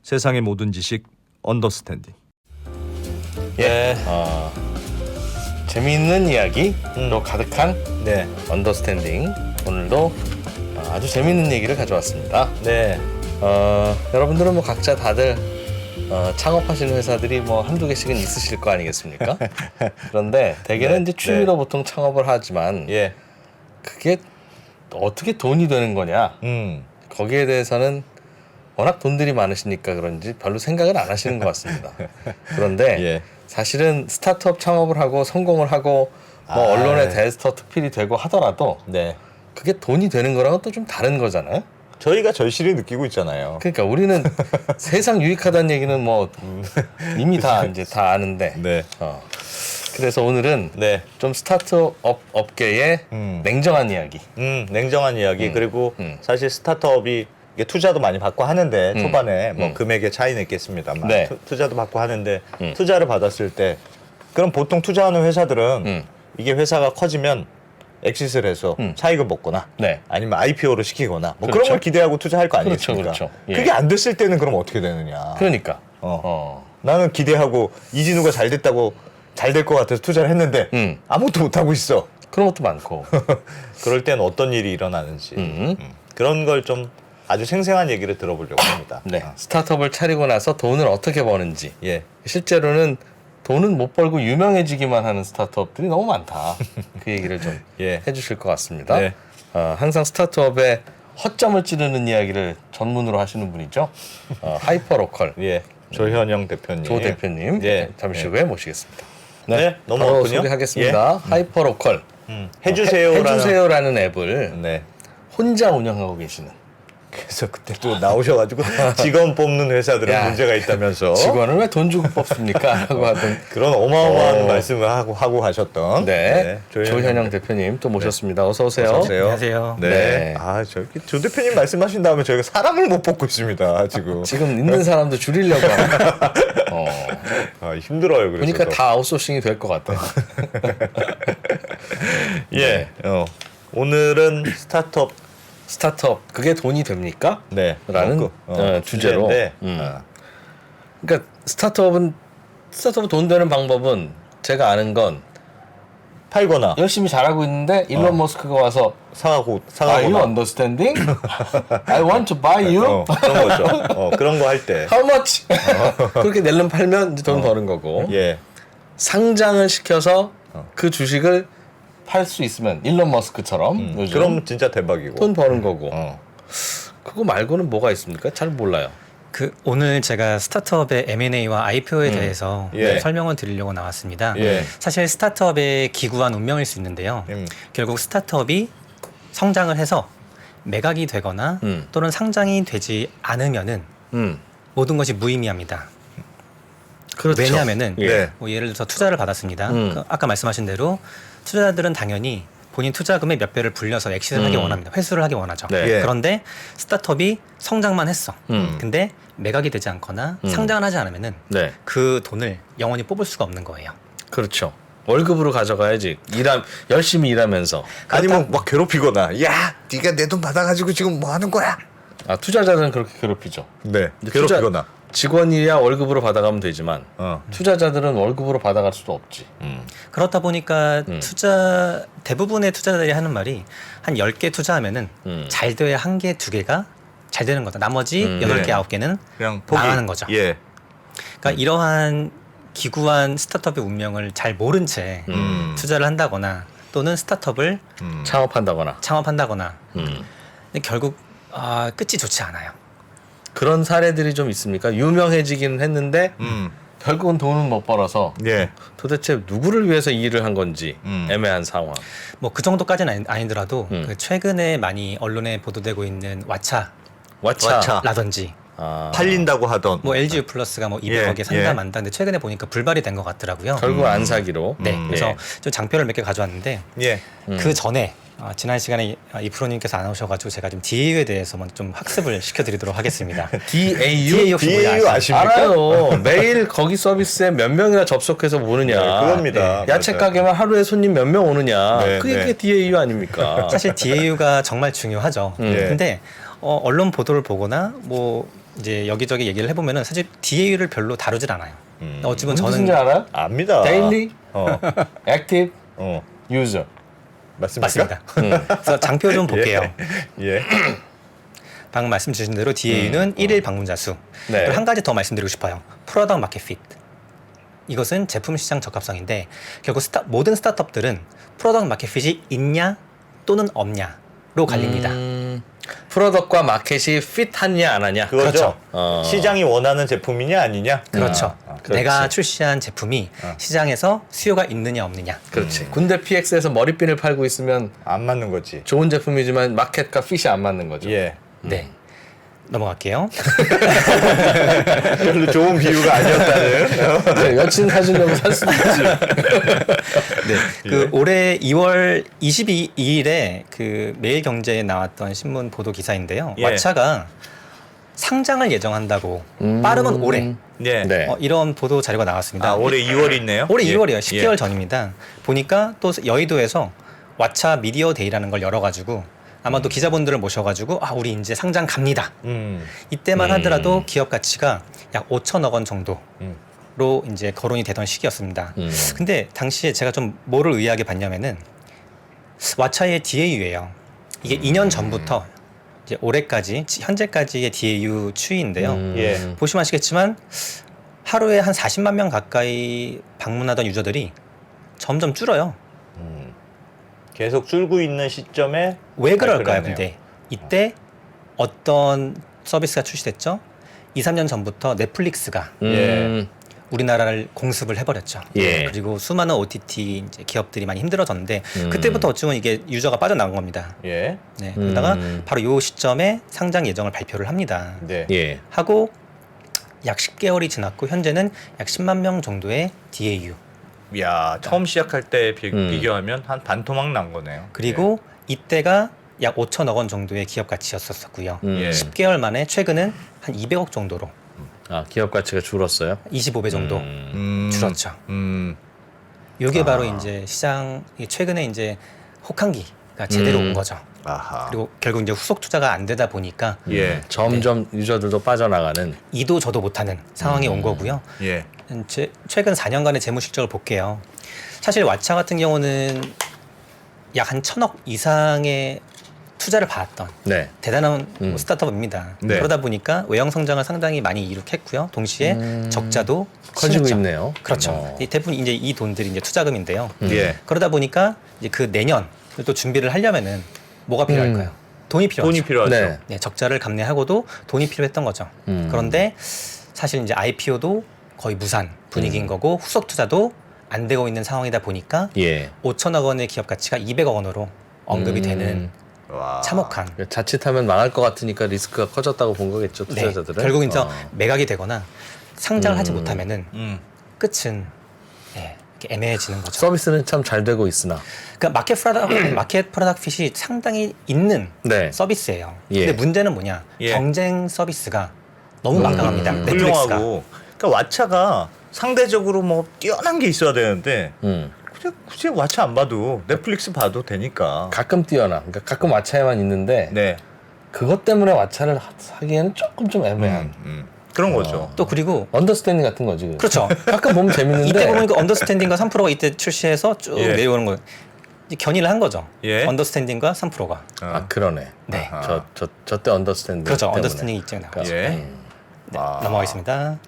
세상의 모든 지식 언더스탠딩. 예. 재미있는 이야기로 가득한 네. 언더스탠딩. 오늘도 아주 재미있는 얘기를 가져왔습니다. 네. 여러분들은 뭐 각자 다들 창업하시는 회사들이 뭐 한두 개씩은 있으실 거 아니겠습니까? 그런데 대개는 이제 취미로 보통 창업을 하지만 예. 그게 어떻게 돈이 되는 거냐? 거기에 대해서는 워낙 돈들이 많으시니까 그런지 별로 생각을 안 하시는 것 같습니다. 그런데 예. 사실은 스타트업 창업을 하고 성공을 하고 뭐 언론에 대스터 특필이 되고 하더라도 네. 그게 돈이 되는 거랑은 또 좀 다른 거잖아요. 저희가 절실히 느끼고 있잖아요. 그러니까 우리는 세상 유익하다는 얘기는 뭐 이미 다 이제 다 아는데. 네. 그래서 오늘은 네. 좀 스타트업 업계의 냉정한 이야기. 냉정한 이야기. 그리고 사실 스타트업이 이게 투자도 많이 받고 하는데 초반에 뭐 금액의 차이는 있겠습니다만 네. 투자도 받고 하는데 투자를 받았을 때 그럼 보통 투자하는 회사들은 이게 회사가 커지면 엑시스를 해서 차익을 먹거나 네. 아니면 IPO를 시키거나 뭐 그렇죠. 그런 걸 기대하고 투자할 거 그렇죠, 아니겠습니까? 그렇죠. 예. 그게 안 됐을 때는 그럼 어떻게 되느냐? 그러니까. 나는 기대하고 이진우가 잘 됐다고 잘 될 것 같아서 투자를 했는데 아무것도 못 하고 있어. 그런 것도 많고. 그럴 땐 어떤 일이 일어나는지 그런 걸 좀 아주 생생한 얘기를 들어보려고 합니다. 네. 스타트업을 차리고 나서 돈을 어떻게 버는지. 예. 실제로는 돈은 못 벌고 유명해지기만 하는 스타트업들이 너무 많다. 그 얘기를 좀 예. 해주실 것 같습니다. 네. 항상 스타트업에 허점을 찌르는 이야기를 전문으로 하시는 분이죠. 하이퍼로컬 예. 조현영 대표님. 조 대표님 예. 잠시 예. 후에 모시겠습니다. 네. 바로 넘어갔군요. 소개하겠습니다. 하이퍼로컬 해주세요라는 앱을 네. 혼자 운영하고 계시는 그래서 그때 또 나오셔가지고 직원 뽑는 회사들은 야, 문제가 있다면서 직원을 왜 돈 주고 뽑습니까? 하고 하던 그런 어마어마한 말씀을 하고 하셨던 네, 조현영 대표님 또 모셨습니다. 어서 오세요. 어서 오세요. 안녕하세요. 네. 네. 아, 저기 조 대표님 말씀하신 다음에 저희가 사람을 못 뽑고 있습니다. 지금. 지금 있는 사람도 줄이려고 아, 힘들어요. 그래서. 보니까 다 아웃소싱이 될 것 같아요. 예. 오늘은 스타트업 그게 돈이 됩니까? 네. 라는 주제로. 주제인데, 그러니까 스타트업은 돈 되는 방법은 제가 아는 건 팔거나 열심히 잘하고 있는데 일론 머스크가 와서 Are you 사가거나 understanding? I want to buy you? 그런 거죠. 그런 거 할 때. How much? 그렇게 낼름 팔면 이제 돈 버는 거고. 예. 상장을 시켜서 그 주식을 팔 수 있으면 일론 머스크처럼 요즘 그럼 진짜 대박이고. 돈 버는 거고. 그거 말고는 뭐가 있습니까? 잘 몰라요. 오늘 제가 스타트업의 M&A와 IPO에 대해서 예. 설명을 드리려고 나왔습니다. 예. 사실 스타트업의 기구한 운명일 수 있는데요. 결국 스타트업이 성장을 해서 매각이 되거나 또는 상장이 되지 않으면은 모든 것이 무의미합니다. 그렇죠. 왜냐하면은 예. 뭐 예를 들어서 투자를 받았습니다. 아까 말씀하신 대로 투자자들은 당연히 본인 투자금의 몇 배를 불려서 엑시트를 하기 원합니다. 회수를 하기 원하죠. 네. 예. 그런데 스타트업이 성장만 했어. 근데 매각이 되지 않거나 상장을 하지 않으면은 네. 그 돈을 영원히 뽑을 수가 없는 거예요. 그렇죠. 월급으로 가져가야지. 열심히 일하면서. 아니면 막 괴롭히거나 야 네가 내 돈 받아가지고 지금 뭐 하는 거야? 투자자들은 그렇게 괴롭히죠. 네. 근데 괴롭히거나. 직원이야 월급으로 받아가면 되지만 어. 투자자들은 월급으로 받아갈 수도 없지. 그렇다 보니까 대부분의 투자자들이 하는 말이 한 10개 투자하면은 잘 돼야 1개, 2개가 잘 되는 거다. 나머지 8개, 네. 9개는 그냥 포기. 망하는 거죠. 예. 그러니까 이러한 기구한 스타트업의 운명을 잘 모른 채 투자를 한다거나 또는 스타트업을 창업한다거나. 창업한다거나 근데 결국 끝이 좋지 않아요. 그런 사례들이 좀 있습니까? 유명해지기는 했는데 결국은 돈은 못 벌어서 예. 도대체 누구를 위해서 이 일을 한 건지 애매한 상황. 뭐 그 정도까지는 아니더라도 그 최근에 많이 언론에 보도되고 있는 왓챠. 왓챠라든지 팔린다고 하던. 뭐 LG U 플러스가 뭐 200억에 상담한다. 근데 최근에 보니까 불발이 된 것 같더라고요. 결국 안 사기로. 네, 그래서 예. 좀 장표를 몇 개 가져왔는데 예. 그 전에 지난 시간에 이 프로님께서 안 오셔가지고 제가 좀 DAU에 대해서만 좀 학습을 시켜드리도록 하겠습니다. DAU? 혹시 DAU 뭔지 아십니까? 알아요. 매일 거기 서비스에 몇 명이나 접속해서 보느냐. 네, 그겁니다. 야채 맞아요. 가게만 하루에 손님 몇 명 오느냐. 네, 그게 네. DAU 아닙니까? 사실 DAU가 정말 중요하죠. 근데 언론 보도를 보거나 뭐 이제 여기저기 얘기를 해보면은 사실 DAU를 별로 다루질 않아요. 어찌 보면 무슨 저는 줄 알아? 압니다. 데일리, 액티브, 어. 유저. 맞습니까? 맞습니다. 그래서 장표 좀 볼게요. 예. 방금 말씀 주신 대로 DAU는 1일 방문자 수. 네. 그리고 한 가지 더 말씀드리고 싶어요. 프로덕트 마켓 핏. 이것은 제품 시장 적합성인데 결국 모든 스타트업들은 프로덕트 마켓 핏이 있냐 또는 없냐로 갈립니다. 프로덕트와 마켓이 핏하냐 안 하냐. 그거죠. 그렇죠. 시장이 원하는 제품이냐 아니냐. 그렇죠. 그렇지. 내가 출시한 제품이 시장에서 수요가 있느냐 없느냐. 그렇지. 군대 PX에서 머리핀을 팔고 있으면 안 맞는 거지. 좋은 제품이지만 마켓과 핏이 안 맞는 거죠. 예. 네. 넘어갈게요. 별로 좋은 비유가 아니었다는. 네, 여친 사주려고 살 수도 있지. 네. 그 올해 2월 22일에 그 매일경제에 나왔던 신문 보도 기사인데요. 예. 왓챠가 상장을 예정한다고 빠르면 올해 예. 네. 이런 보도 자료가 나왔습니다. 아, 올해 2월이 있네요. 올해 예. 2월이에요. 10개월 예. 전입니다. 보니까 또 여의도에서 왓챠 미디어 데이라는 걸 열어가지고 아마 또 기자분들을 모셔가지고 우리 이제 상장 갑니다. 이때만 하더라도 기업 가치가 약 5천억 원 정도로 이제 거론이 되던 시기였습니다. 근데 당시에 제가 좀 뭐를 의아하게 봤냐면은 왓챠의 DAU예요. 이게 2년 전부터 이제 올해까지 현재까지의 DAU 추이인데요. 예. 보시면 아시겠지만 하루에 한 40만 명 가까이 방문하던 유저들이 점점 줄어요. 계속 줄고 있는 시점에 왜 그럴까요? 발표를 근데 이때 어떤 서비스가 출시됐죠? 2, 3년 전부터 넷플릭스가 우리나라를 공습을 해버렸죠. 예. 그리고 수많은 OTT 이제 기업들이 많이 힘들어졌는데 그때부터 어찌 보면 이게 유저가 빠져나간 겁니다. 예. 네, 그러다가 바로 요 시점에 상장 예정을 발표를 합니다. 네. 예. 하고 약 10개월이 지났고 현재는 약 10만 명 정도의 DAU. 야, 처음 시작할 때 비교하면 한 반토막 난 거네요. 그리고 이때가 약 5천억 원 정도의 기업 가치였었고요. 예. 10개월 만에 최근은 한 200억 정도로 기업 가치가 줄었어요. 25배 정도 줄었죠. 이게 바로 이제 시장 최근에 이제 혹한기가 제대로 온 거죠. 아하. 그리고 결국 이제 후속 투자가 안 되다 보니까 예. 점점 유저들도 빠져나가는. 이도 저도 못하는 상황이 온 거고요. 예. 최근 4년간의 재무 실적을 볼게요. 사실 왓챠 같은 경우는 약 한 1,000억 이상의 투자를 받았던 네. 대단한 스타트업입니다. 네. 그러다 보니까 외형 성장을 상당히 많이 이룩했고요. 동시에 적자도 커지고 심했죠. 있네요. 그렇죠. 대부분 이제 이 돈들이 이제 투자금인데요. 예. 그러다 보니까 이제 그 내년 또 준비를 하려면은 뭐가 필요할까요? 돈이 필요하죠. 돈이 필요하죠. 네. 네, 적자를 감내하고도 돈이 필요했던 거죠. 그런데 사실 이제 IPO도 거의 무산 분위기인 거고 후속 투자도 안 되고 있는 상황이다 보니까 예. 5천억 원의 기업 가치가 200억 원으로 언급이 되는 와. 참혹한. 자칫하면 망할 것 같으니까 리스크가 커졌다고 본 거겠죠, 네, 투자자들은. 결국 이제 매각이 되거나 상장을 하지 못하면은 끝은 이렇게 애매해지는 거죠. 서비스는 참 잘 되고 있으나. 그러니까 마켓 프로덕트 핏이 상당히 있는 네. 서비스예요. 예. 근데 문제는 뭐냐? 예. 경쟁 서비스가 너무 막강합니다. 넷플릭스가. 훌륭하고. 그러니까 왓챠가 상대적으로 뭐 뛰어난 게 있어야 되는데 굳이 왓챠 안 봐도 넷플릭스 봐도 되니까. 가끔 뛰어나. 그러니까 가끔 왓챠에만 있는데 네. 그것 때문에 왓챠를 하기에는 조금 좀 애매한. 그런 거죠. 또 그리고 언더스탠딩 같은 거지. 그렇죠. 가끔 보면 재밌는데. 이때 보면 그 언더스탠딩과 3%가 이때 출시해서 쭉 예. 내려오는 거예요. 이제 견인을 한 거죠. 예. 언더스탠딩과 3%가. 그러네. 네. 저때 언더스탠딩. 그렇죠. 때문에. 언더스탠딩 입장에 나가죠. 예. 네, 넘어가겠습니다.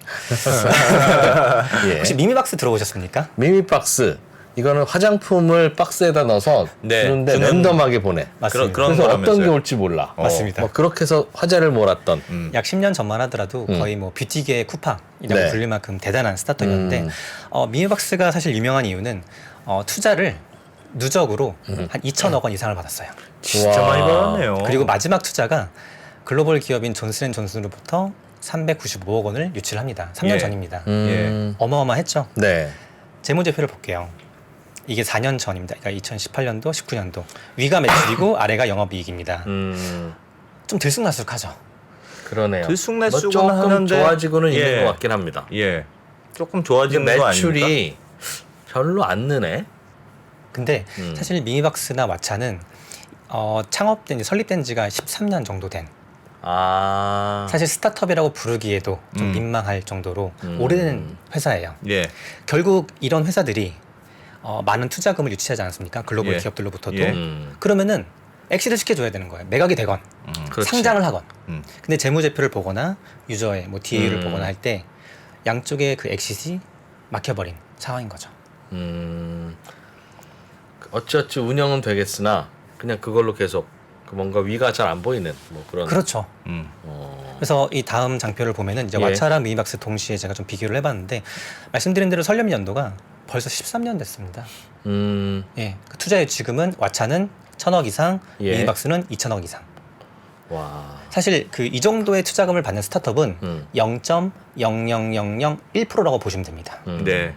예. 혹시 미미박스 들어보셨습니까? 미미박스. 이거는 화장품을 박스에다 넣어서 네, 주는데 주는- 랜덤하게 보내. 맞습니다. 그런 그래서 어떤 거라면서요. 게 올지 몰라. 맞습니다. 뭐 그렇게 해서 화제를 몰았던. 약 10년 전만 하더라도 거의 뭐 뷰티계의 쿠팡이라고 네. 불릴 만큼 대단한 스타트업이었는데 미미박스가 사실 유명한 이유는 투자를 누적으로 한 2천억 원 이상을 받았어요. 진짜 와. 많이 받았네요. 그리고 마지막 투자가 글로벌 기업인 존슨앤존슨으로부터 395억 원을 유치합니다. 3년 예. 전입니다. 어마어마했죠. 네. 재무제표를 볼게요. 이게 4년 전입니다. 그러니까 2018년도, 19년도. 위가 매출이고 아래가 영업이익입니다. 좀 들쑥날쑥하죠. 그러네요. 들쑥날쑥은 조금 하는데 좋아지고는 예. 있는 것 같긴 합니다. 예. 조금 좋아지는 근데 거 아닙니까? 매출이 별로 안 느네. 근데 사실 미니박스나 왓챠는 창업된 설립된 지가 13년 정도 된 아. 사실 스타트업이라고 부르기에도 좀 민망할 정도로 오래된 회사예요. 예. 결국 이런 회사들이 많은 투자금을 유치하지 않았습니까? 글로벌 예. 기업들로부터도. 예. 그러면은 엑시트 시켜줘야 되는 거예요. 매각이 되건 그렇지. 상장을 하건. 음. 근데 재무제표를 보거나 유저의 뭐 DA를 보거나 할 때 양쪽의 그 엑시트이 막혀버린 상황인 거죠. 어찌어찌 운영은 되겠으나 그냥 그걸로 계속 그 뭔가 위가 잘 안 보이는 뭐 그런. 그렇죠. 그래서 이 다음 장표를 보면은 이제 예. 왓챠랑 미니박스 동시에 제가 좀 비교를 해봤는데 말씀드린 대로 설립 연도가 벌써 13년 됐습니다. 예, 그 투자의 지금은 왓챠는 1,000억 이상, 예. 미니박스는 2,000억 이상. 와. 사실 그 이 정도의 투자금을 받는 스타트업은 0.00001%라고 보시면 됩니다. 네.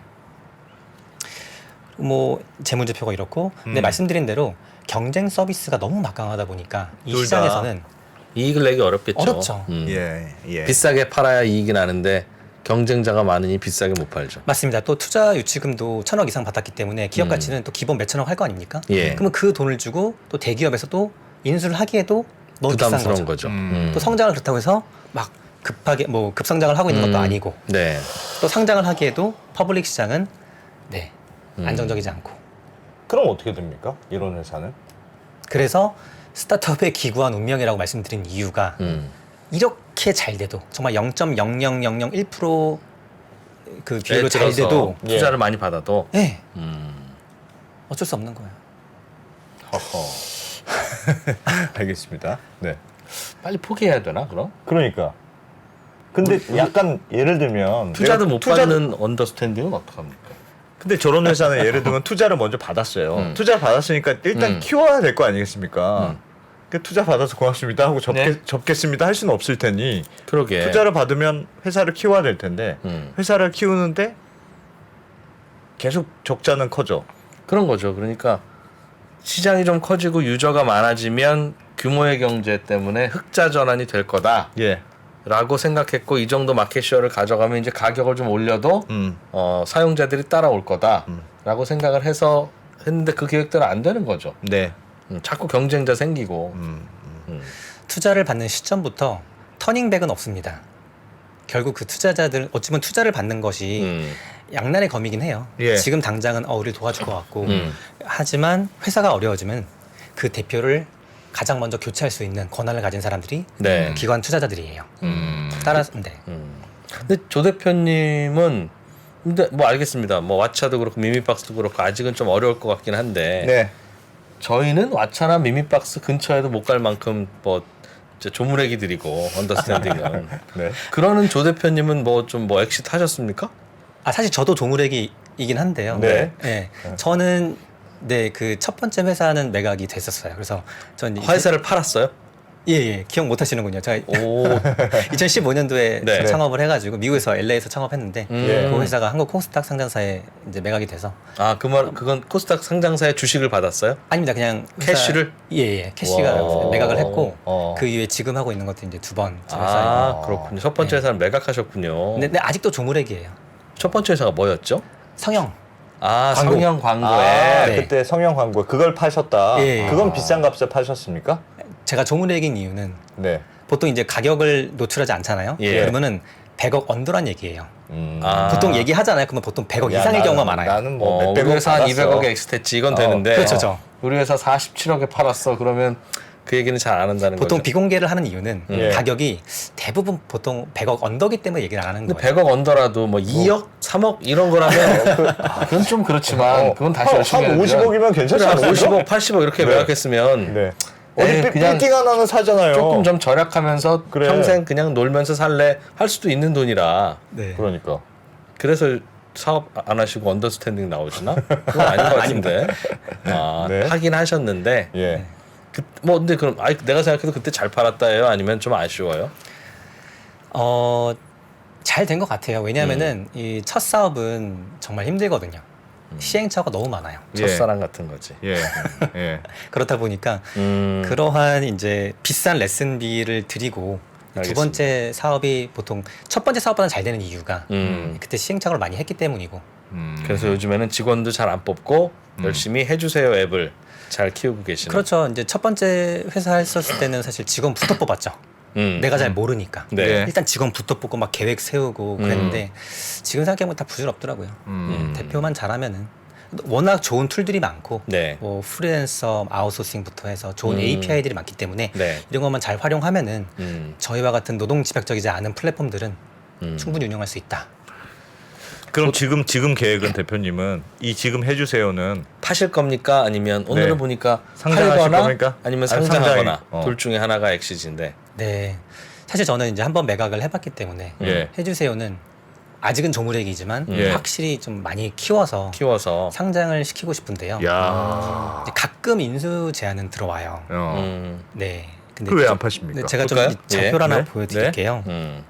뭐 재무제표가 이렇고, 근데 말씀드린 대로 경쟁 서비스가 너무 막강하다 보니까 이 둘 다. 시장에서는 이익을 내기 어렵겠죠. 어렵죠. 예. 예. 비싸게 팔아야 이익이 나는데 경쟁자가 많으니 비싸게 못 팔죠. 맞습니다. 또 투자 유치금도 1,000억 이상 받았기 때문에 기업 가치는 또 기본 몇천억 할 거 아닙니까? 예. 그러면 그 돈을 주고 또 대기업에서 또 인수를 하기에도 너무 비싼 부담스러운 거죠. 거죠. 또 성장을 그렇다고 해서 막 급하게 뭐 급성장을 하고 있는 것도 아니고 네. 또 상장을 하기에도 퍼블릭 시장은 네 안정적이지 않고 그럼 어떻게 됩니까? 이런 회사는? 그래서 스타트업의 기구한 운명이라고 말씀드린 이유가 이렇게 잘 돼도 정말 0.00001%그 비율로 잘 돼도 투자를 많이 받아도 네 어쩔 수 없는 거예요. 허허. 알겠습니다. 네. 빨리 포기해야 되나 그럼? 그러니까. 근데 약간 예를 들면 투자도 내가 못 받는 언더스탠딩은 어떡합니까? 근데 저런 회사는 예를 들면 투자를 먼저 받았어요. 투자를 받았으니까 일단 키워야 될 거 아니겠습니까? 그 투자 받아서 고맙습니다 하고 접겠습니다 할 수는 없을 테니 그러게. 투자를 받으면 회사를 키워야 될 텐데 회사를 키우는데 계속 적자는 커져. 그런 거죠. 그러니까 시장이 좀 커지고 유저가 많아지면 규모의 경제 때문에 흑자 전환이 될 거다. 예. 라고 생각했고 이 정도 마켓쉐어를 가져가면 이제 가격을 좀 올려도 사용자들이 따라올 거다라고 생각을 해서 했는데 그 계획대로 안 되는 거죠. 네. 자꾸 경쟁자 생기고 투자를 받는 시점부터 터닝백은 없습니다. 결국 그 투자자들 어찌 보면 투자를 받는 것이 양날의 검이긴 해요. 예. 지금 당장은 우리 도와줄 것 같고 하지만 회사가 어려워지면 그 대표를 가장 먼저 교체할 수 있는 권한을 가진 사람들이 네. 기관 투자자들이에요. 따라서 네. 근데 조 대표님은 근데 뭐 알겠습니다. 뭐 왓챠도 그렇고 미미박스도 그렇고 아직은 좀 어려울 것 같긴 한데 네. 저희는 왓챠나 미미박스 근처에도 못 갈 만큼 뭐 진짜 조무래기들이고 언더스탠딩은 네. 그러는 조 대표님은 뭐 좀 뭐 엑시트 하셨습니까? 사실 저도 조무래기이긴 한데요. 네. 네. 저는 네, 그 첫 번째 회사는 매각이 됐었어요. 그래서 전 회사를 팔았어요? 예, 기억 못 하시는군요. 제가 오. 2015년도에 네. 창업을 해가지고 미국에서 LA에서 창업했는데 예. 그 회사가 한국 코스닥 상장사에 이제 매각이 돼서 아, 그건 코스닥 상장사의 주식을 받았어요? 아닙니다. 그냥 회사- 캐시를? 예, 캐시가 와. 매각을 했고 어. 그 이후에 지금 하고 있는 것도 이제 두 번째 회사예요. 아, 그렇군요. 첫 번째 회사를 매각하셨군요. 근데 아직도 조무래기예요. 첫 번째 회사가 뭐였죠? 성형. 아, 광고. 성형 광고에. 아, 네. 그때 성형 광고 그걸 파셨다. 예. 그건 비싼 값에 파셨습니까? 제가 조무래기인 이유는 네. 보통 이제 가격을 노출하지 않잖아요. 예. 그러면은 100억 언더란 얘기예요. 아. 보통 얘기하잖아요. 그러면 보통 100억 야, 이상의 나는- 경우가 많아요. 나는 뭐 우리 몇백억 회사 한 받았어. 200억에 엑스테치 이건 되는데 그렇죠. 우리 회사 47억에 팔았어. 그러면 그 얘기는 잘 안 한다는 보통 거죠. 비공개를 하는 이유는 예. 가격이 대부분 보통 100억 언더기 때문에 얘기를 안 하는 근데 거예요. 100억 언더라도 뭐 2억, 3억 이런 거라면 그건 좀 그렇지만 그건 다시 열심히 한 해야죠. 50억이면 괜찮지 그래, 한 않습니까? 50억, 80억 이렇게 네. 매각했으면 네. 어디 에이, 그냥 빌딩 하나는 사잖아요. 조금 좀 절약하면서 그래. 평생 그냥 놀면서 살래 할 수도 있는 돈이라 네. 그러니까. 그래서 사업 안 하시고 언더스탠딩 나오시나? 그건 아닌 것 같은데. 아, 네. 하긴 하셨는데 예. 뭐 근데 그럼 내가 생각해도 그때 잘 팔았다예요? 아니면 좀 아쉬워요? 잘 된 것 같아요. 왜냐하면은 이 첫 사업은 정말 힘들거든요. 시행착오가 너무 많아요. 예. 첫사랑 같은 거지. 예. 예. 그렇다 보니까 그러한 이제 비싼 레슨비를 드리고 두 알겠습니다. 번째 사업이 보통 첫 번째 사업보다 잘 되는 이유가 음. 그때 시행착오를 많이 했기 때문이고 그래서 요즘에는 직원도 잘 안 뽑고 열심히 해주세요 앱을 잘 키우고 계시는. 그렇죠. 이제 첫 번째 회사 했었을 때는 사실 직원부터 뽑았죠. 내가 잘 모르니까. 네. 일단 직원부터 뽑고 막 계획 세우고 그랬는데 지금 생각해보면 다 부질없더라고요. 대표만 잘하면은 워낙 좋은 툴들이 많고 네. 뭐 프리랜서 아웃소싱부터 해서 좋은 API들이 많기 때문에 네. 이런 것만 잘 활용하면은 저희와 같은 노동 집약적이지 않은 플랫폼들은 충분히 운영할 수 있다. 그럼 지금 계획은 대표님은 이 지금 해주세요는 파실 겁니까? 아니면 오늘은 네. 보니까 상장하실 팔거나 겁니까? 아니면 아니, 상장하거나 상장이- 둘 중에 하나가 엑시즈인데. 네. 사실 저는 이제 한번 매각을 해봤기 때문에 예. 해주세요는 아직은 조물액이지만 예. 확실히 좀 많이 키워서 키워서. 상장을 시키고 싶은데요. 야. 이제 가끔 인수 제안은 들어와요. 네. 근데 그왜 안 좀- 파십니까? 네, 제가 좀 볼까요? 이 자표를 하나 네. 보여드릴게요. 음.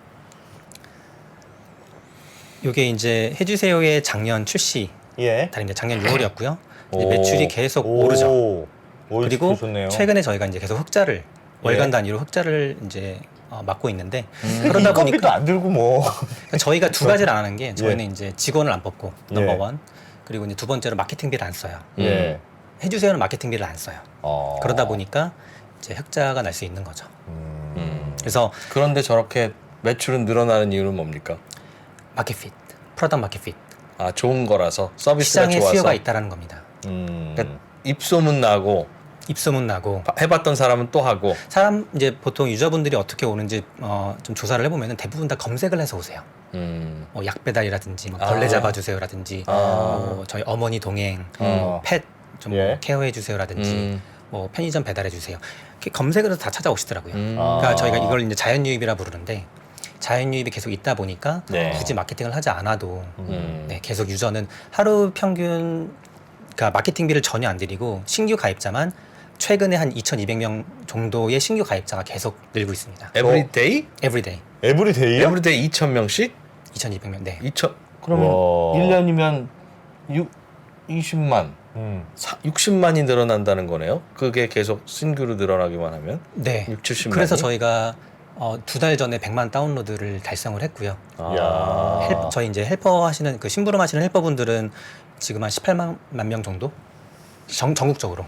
이게 이제 해주세요의 작년 출시 예. 달인데 작년 6월이었고요. 오. 매출이 계속 오르죠. 오, 그리고 좋네요. 최근에 저희가 이제 계속 흑자를 월간 예. 단위로 흑자를 이제 맡고 있는데 그러다 그러다 보니까 보니까 안 들고 뭐. 저희가 두 가지를 안 하는 게 저희는 예. 이제 직원을 안 뽑고 예. 넘버 원 그리고 이제 두 번째로 마케팅비를 안 써요. 예. 해주세요는 마케팅비를 안 써요. 어. 그러다 보니까 이제 흑자가 날 수 있는 거죠. 그래서 그런데 저렇게 매출은 늘어나는 이유는 뭡니까? 마켓핏, 프로덕트 마켓핏, 아, 좋은 거라서 서비스가 시장에 좋아서. 수요가 있다라는 겁니다. 그러니까 입소문 나고 입소문 나고 해봤던 사람은 또 하고. 사람 이제 보통 유저분들이 어떻게 오는지 좀 조사를 해보면 대부분 다 검색을 해서 오세요. 뭐 약 배달이라든지 뭐 벌레 아. 잡아주세요라든지 뭐 저희 어머니 동행, 펫 좀 예. 케어해 주세요라든지 뭐 편의점 배달해 주세요. 이렇게 검색을 해서 다 찾아오시더라고요. 그러니까 아. 저희가 이걸 이제 자연유입이라 부르는데 자연유입이 계속 있다 보니까 네. 굳이 마케팅을 하지 않아도 네, 계속 유저는 하루 평균 그러니까 마케팅비를 전혀 안 들이고 신규 가입자만 최근에 한 2,200명 정도의 신규 가입자가 계속 늘고 있습니다. 에브리데이? 에브리데이 에브리데이요? 에브리데이 2,000명씩? 2,200명. 네. 2,000 그러면 와. 1년이면 20만 60만이 늘어난다는 거네요. 그게 계속 신규로 늘어나기만 하면 네. 6, 70만이. 그래서 저희가 2달 전에 100만 다운로드를 달성을 했고요. 야. 저희 이제 헬퍼 하시는 그 심부름 하시는 헬퍼분들은 지금 한 18만 명 정도 전국적으로.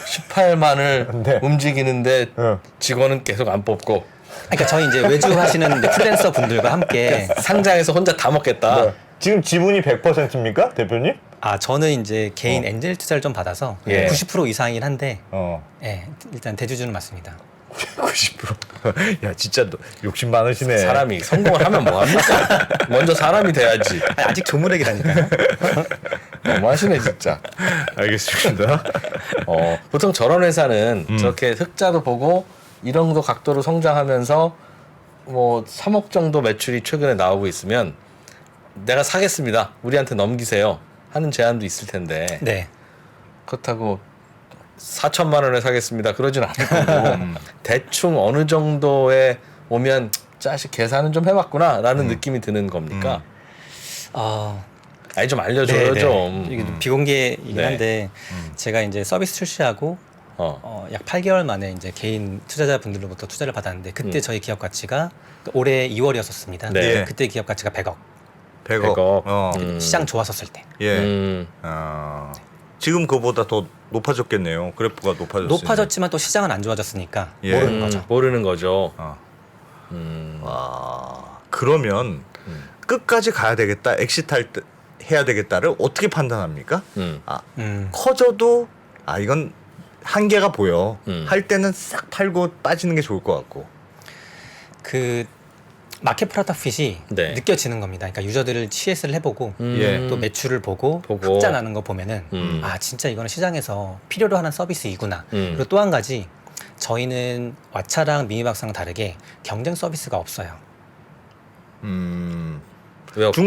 18만을 네. 움직이는데 응. 직원은 계속 안 뽑고 그러니까 저희 이제 외주 하시는 이제 프리랜서 분들과 함께 상장에서 혼자 다 먹겠다. 네. 지금 지분이 100%입니까, 대표님? 저는 이제 개인 엔젤 투자를 좀 받아서 예. 90% 이상이긴 한데 예, 일단 대주주는 맞습니다. 90%. 야, 진짜 욕심 많으시네. 사람이 성공을 하면 뭐 합니까? 먼저 사람이 돼야지. 아직 조물액이라니까요. 너무하시네 진짜. 알겠습니다. 보통 저런 회사는 저렇게 흑자도 보고 이런도 각도로 성장하면서 뭐 3억 정도 매출이 최근에 나오고 있으면 내가 사겠습니다. 우리한테 넘기세요. 하는 제안도 있을 텐데 네. 그렇다고 4천만 원에 사겠습니다. 그러진 않을 거고 대충 어느 정도에 오면 자식 계산은 좀 해봤구나 라는 느낌이 드는 겁니까? 아니 좀 알려줘요. 좀. 이게 비공개이긴 네. 한데 제가 이제 서비스 출시하고 약 8개월 만에 이제 개인 투자자분들로부터 투자를 받았는데 그때 저희 기업 가치가 올해 2월이었었습니다. 네. 그때 기업 가치가 100억. 100억. 시장 좋았었을 때. 예. 지금 그보다 더 높아졌겠네요. 그래프가 높아졌어요. 높아졌지만 또 시장은 안 좋아졌으니까 예. 모르는 거죠. 모르는 거죠. 그러면 끝까지 가야 되겠다, 엑시트할 때 해야 되겠다를 어떻게 판단합니까? 커져도 이건 한계가 보여. 할 때는 싹 팔고 빠지는 게 좋을 것 같고. 그 마켓 프로덕트 핏이 네. 느껴지는 겁니다. 그러니까 유저들을 CS를 해보고 예. 또 매출을 보고 흑자 나는 거 보면은 진짜 이거는 시장에서 필요로 하는 서비스이구나. 그리고 또 한 가지 저희는 왓챠랑 미니박스랑 다르게 경쟁 서비스가 없어요. 왜 없죠?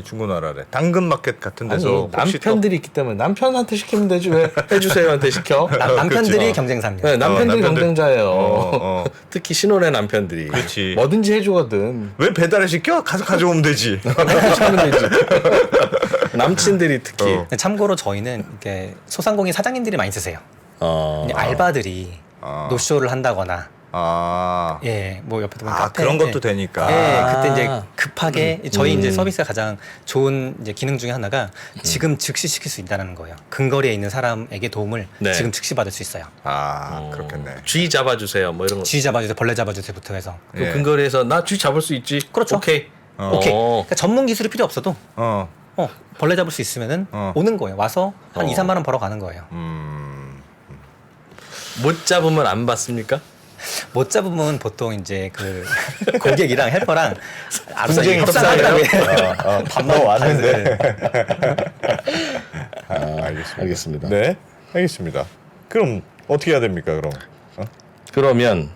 중고나라래. 당근마켓 같은 데서 아니, 남편들이 있기 때문에 남편한테 시키면 되지 왜 해주세요한테 시켜? 남편들이 그렇죠. 경쟁사입니다. 네, 남편들이 남편들. 경쟁자예요. 특히 신혼의 남편들이. 그렇지. 뭐든지 해주거든. 왜 배달을 시켜? 가서 가져오면 되지. 시키면 되지. 남친들이 특히. 근데 참고로 저희는 이렇게 소상공인 사장님들이 많이 쓰세요. 어. 알바들이 노쇼를 한다거나 예, 뭐 옆에 보면 카페, 그런 것도 예. 되니까. 예, 그때 이제 급하게 저희 이제 서비스가 가장 좋은 이제 기능 중에 하나가 지금 즉시 시킬 수 있다는 거예요. 근거리에 있는 사람에게 도움을 네. 지금 즉시 받을 수 있어요. 그렇겠네. 쥐 잡아주세요. 뭐 이런 거. 쥐 잡아주세요, 벌레 잡아주세요부터 해서. 그 예. 근거리에서 나 쥐 잡을 수 있지. 그렇죠. 오케이. 오케이. 그러니까 전문 기술이 필요 없어도 벌레 잡을 수 있으면은 오는 거예요. 와서 한 2, 3만 원 벌어 가는 거예요. 못 잡으면 안 받습니까? 못 잡으면 보통 이제 그 고객이랑 헬퍼랑 알아서 분쟁이 협상하려고 있어요? 밥만 왔는데. 알겠습니다. 네, 알겠습니다. 그럼 어떻게 해야 됩니까, 그럼? 그러면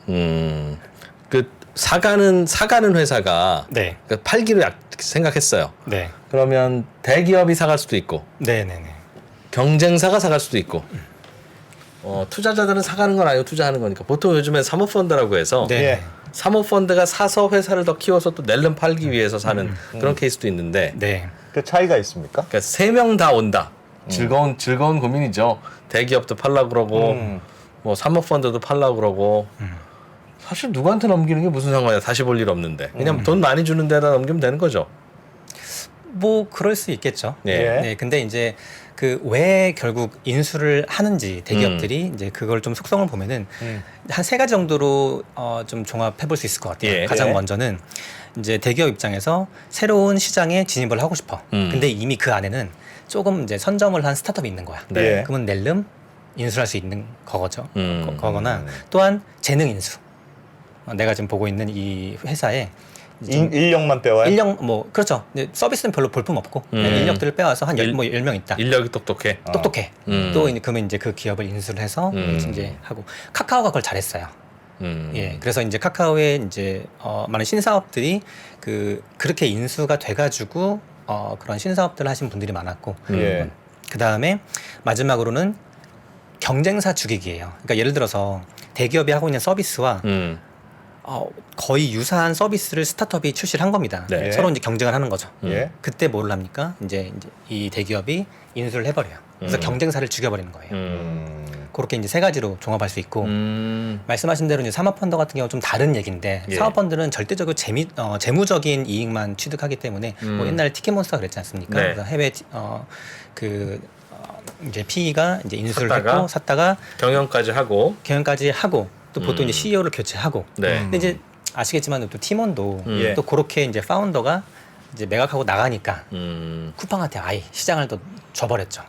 그 사가는 회사가 네. 그 팔기를 생각했어요. 네. 그러면 대기업이 사갈 수도 있고 네네네. 경쟁사가 사갈 수도 있고 투자자들은 사가는 건 아니고 투자하는 거니까 보통 요즘엔 사모펀드라고 해서 네. 예. 사모펀드가 사서 회사를 더 키워서 또 낼름 팔기 위해서 사는 그런 케이스도 있는데 네. 그 차이가 있습니까? 그러니까 세 명 다 온다. 즐거운 고민이죠. 대기업도 팔라 그러고 뭐 사모펀드도 팔라 그러고 사실 누구한테 넘기는 게 무슨 상관이야. 다시 볼 일 없는데 그냥 돈 많이 주는 데다 넘기면 되는 거죠. 뭐 그럴 수 있겠죠. 네. 네. 근데 이제 그 왜 결국 인수를 하는지 대기업들이 이제 그걸 좀 속성을 보면은 한 세 가지 정도로 좀 종합해 볼 수 있을 것 같아요. 예. 가장 예. 먼저는 이제 대기업 입장에서 새로운 시장에 진입을 하고 싶어. 근데 이미 그 안에는 조금 이제 선점을 한 스타트업이 있는 거야. 네. 그러면 낼름 인수할 수 있는 거죠. 거거나 또한 재능 인수. 내가 지금 보고 있는 이 회사에 인력만 빼와요? 인력 뭐 그렇죠. 근데 서비스는 별로 볼품 없고 인력들을 빼와서 한 10명 있다. 인력이 똑똑해. 똑똑해. 또 그러면 이제 그 기업을 인수를 해서 이제 하고 카카오가 그걸 잘했어요. 예, 그래서 이제 카카오의 이제 많은 신사업들이 그렇게 인수가 돼가지고 그런 신사업들을 하신 분들이 많았고, 예. 그 다음에 마지막으로는 경쟁사 죽이기예요. 그러니까 예를 들어서 대기업이 하고 있는 서비스와 거의 유사한 서비스를 스타트업이 출시를 한 겁니다. 네. 서로 이제 경쟁을 하는 거죠. 예. 그때 뭘 합니까? 이제 이 대기업이 인수를 해버려요. 그래서 경쟁사를 죽여버리는 거예요. 그렇게 이제 세 가지로 종합할 수 있고 말씀하신 대로 이제 사모펀드 같은 경우 좀 다른 얘기인데 예. 사모펀드는 절대적으로 재무적인 이익만 취득하기 때문에 뭐 옛날에 티켓몬스터 그랬지 않습니까? 네. 그래서 해외 이제 PE가 이제 인수를 샀다가 했고 샀다가 경영까지 하고. 경영까지 하고 또 보통 이제 CEO를 교체하고 네. 근데 이제 아시겠지만 또 팀원도 예. 또 그렇게 이제 파운더가 이제 매각하고 나가니까 음. 쿠팡한테 아예 시장을 또 줘버렸죠.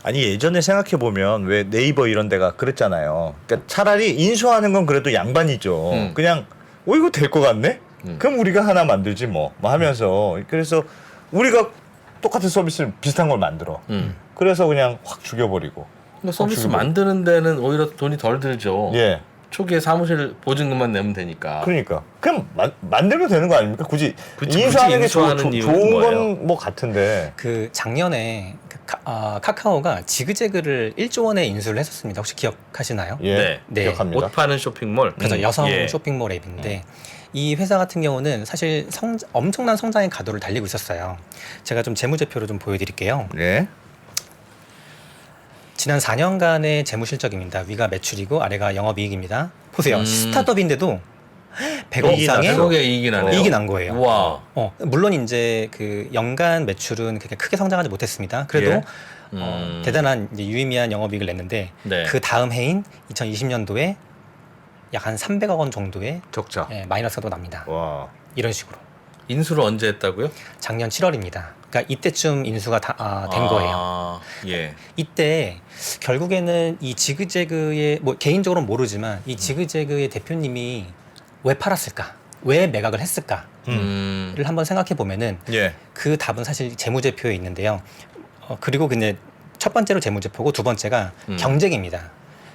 아니 예전에 생각해 보면 왜 네이버 이런 데가 그랬잖아요. 그러니까 차라리 인수하는 건 그래도 양반이죠. 그냥 이거 될 것 같네. 그럼 우리가 하나 만들지 뭐 하면서 그래서 우리가 똑같은 서비스를 비슷한 걸 만들어. 그래서 그냥 확 죽여버리고. 근데 서비스 만드는 데는 오히려 돈이 덜 들죠. 예. 초기에 사무실 보증금만 내면 되니까. 그러니까 그냥 만들면 되는 거 아닙니까? 굳이 그치, 인수하는 게 인수하는 이유는 좋은 뭐예요? 건 뭐 같은데. 그 작년에 카카오가 지그재그를 1조 원에 인수를 했었습니다. 혹시 기억하시나요? 예. 네. 네. 기억합니다. 옷 파는 쇼핑몰. 그래서 여성 예. 쇼핑몰 앱인데 이 회사 같은 경우는 사실 엄청난 성장의 가도를 달리고 있었어요. 제가 좀 재무제표를 좀 보여드릴게요. 네. 지난 4년간의 재무 실적입니다. 위가 매출이고 아래가 영업이익입니다. 보세요. 스타트업인데도 100억 이상의 100억의 이익이 나네요. 이익이 난 거예요. 와. 물론 이제 그 연간 매출은 그렇게 크게 성장하지 못했습니다. 그래도 예. 대단한 이제 유의미한 영업이익을 냈는데 네. 그 다음 해인 2020년도에 약 한 300억 원 정도의 적자. 마이너스가 또 납니다. 와. 이런 식으로. 인수를 언제 했다고요? 작년 7월입니다. 그러니까 이때쯤 인수가 된 거예요. 예. 이때 결국에는 이 지그재그의 뭐 개인적으로는 모르지만 이 지그재그의 대표님이 왜 팔았을까? 왜 매각을 했을까? 를 한번 생각해 보면은 예. 그 답은 사실 재무제표에 있는데요. 그리고 근데 첫 번째로 재무제표고 두 번째가 경쟁입니다.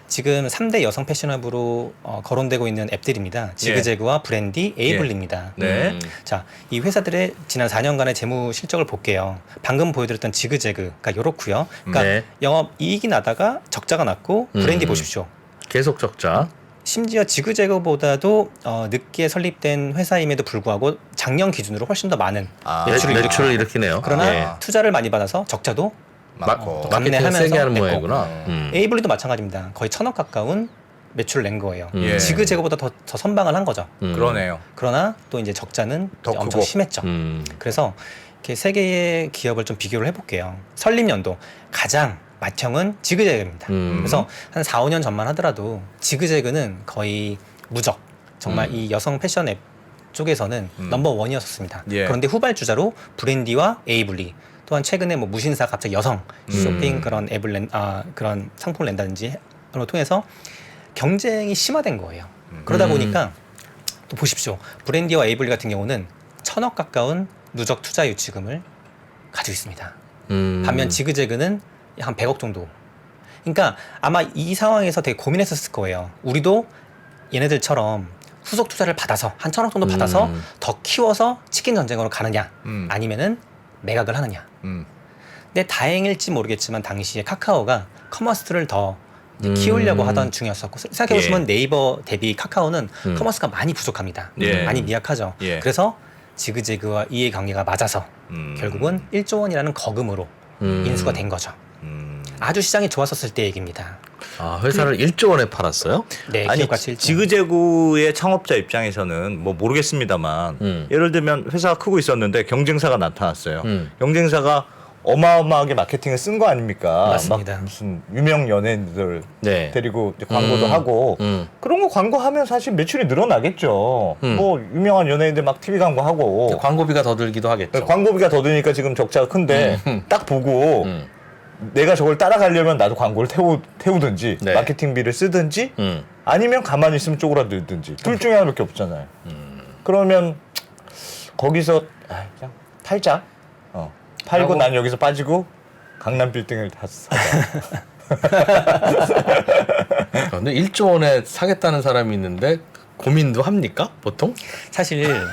지금 3대 여성 패션업으로 거론되고 있는 앱들입니다. 지그재그와 브랜디, 에이블리입니다. 네. 자, 이 회사들의 지난 4년간의 재무 실적을 볼게요. 방금 보여드렸던 지그재그가 이렇고요. 그러니까 네. 영업 이익이 나다가 적자가 났고 브랜디 보십시오. 계속 적자. 심지어 지그재그보다도 늦게 설립된 회사임에도 불구하고 작년 기준으로 훨씬 더 많은 매출을 매출을 일으키네요. 그러나 예. 투자를 많이 받아서 적자도 맞고. 또 마케팅 감내하면서 세게 하는 냈고. 모양이구나. 에이블리도 마찬가지입니다. 거의 1,000억 가까운 매출을 낸 거예요. 예. 지그재그보다 더 선방을 한 거죠. 그러네요. 그러나 또 이제 적자는 더 이제 엄청 크고. 심했죠. 그래서 이렇게 세 개의 기업을 좀 비교를 해볼게요. 설립연도 가장 맏형은 지그재그입니다. 그래서 한 4, 5년 전만 하더라도 지그재그는 거의 무적. 정말 이 여성 패션 앱 쪽에서는 넘버 원이었습니다. 예. 그런데 후발주자로 브랜디와 에이블리 또한 최근에 뭐 무신사 갑자기 여성 쇼핑 그런 앱을 그런 상품을 낸다든지 그런 걸 통해서 경쟁이 심화된 거예요. 그러다 보니까 또 보십시오. 브랜디와 에이블리 같은 경우는 1,000억 가까운 누적 투자 유치금을 가지고 있습니다. 반면 지그재그는 한 100억 정도. 그러니까 아마 이 상황에서 되게 고민했었을 거예요. 우리도 얘네들처럼 후속 투자를 받아서 한 1,000억 정도 받아서 더 키워서 치킨 전쟁으로 가느냐 아니면은 매각을 하느냐. 근데 다행일지 모르겠지만 당시에 카카오가 커머스를 더 이제 키우려고 하던 중이었었고 생각해보시면 네이버 대비 카카오는 커머스가 많이 부족합니다. 예. 많이 미약하죠. 예. 그래서 지그재그와 이해관계가 맞아서 결국은 1조 원이라는 거금으로 인수가 된 거죠. 아주 시장이 좋았었을 때 얘기입니다. 아, 회사를 1조 원에 팔았어요? 네, 아니 기업가치 1조. 지그재그의 창업자 입장에서는 뭐 모르겠습니다만 예를 들면 회사가 크고 있었는데 경쟁사가 나타났어요. 경쟁사가 어마어마하게 마케팅을 쓴 거 아닙니까? 맞습니다. 막 무슨 유명 연예인들 네. 데리고 이제 광고도 하고 그런 거 광고하면 사실 매출이 늘어나겠죠. 뭐 유명한 연예인들 막 TV 광고하고 광고비가 더 들기도 하겠죠. 광고비가 더 드니까 지금 적자가 큰데 딱 보고 내가 저걸 따라가려면 나도 광고를 태우든지 네. 마케팅비를 쓰든지 아니면 가만히 있으면 쪼그라들든지 둘 중에 하나밖에 없잖아요. 그러면 거기서 그냥 팔자. 팔고 난 여기서 빠지고 강남 빌딩을 다 사자. 근데 1조 원에 사겠다는 사람이 있는데 고민도 합니까? 보통? 사실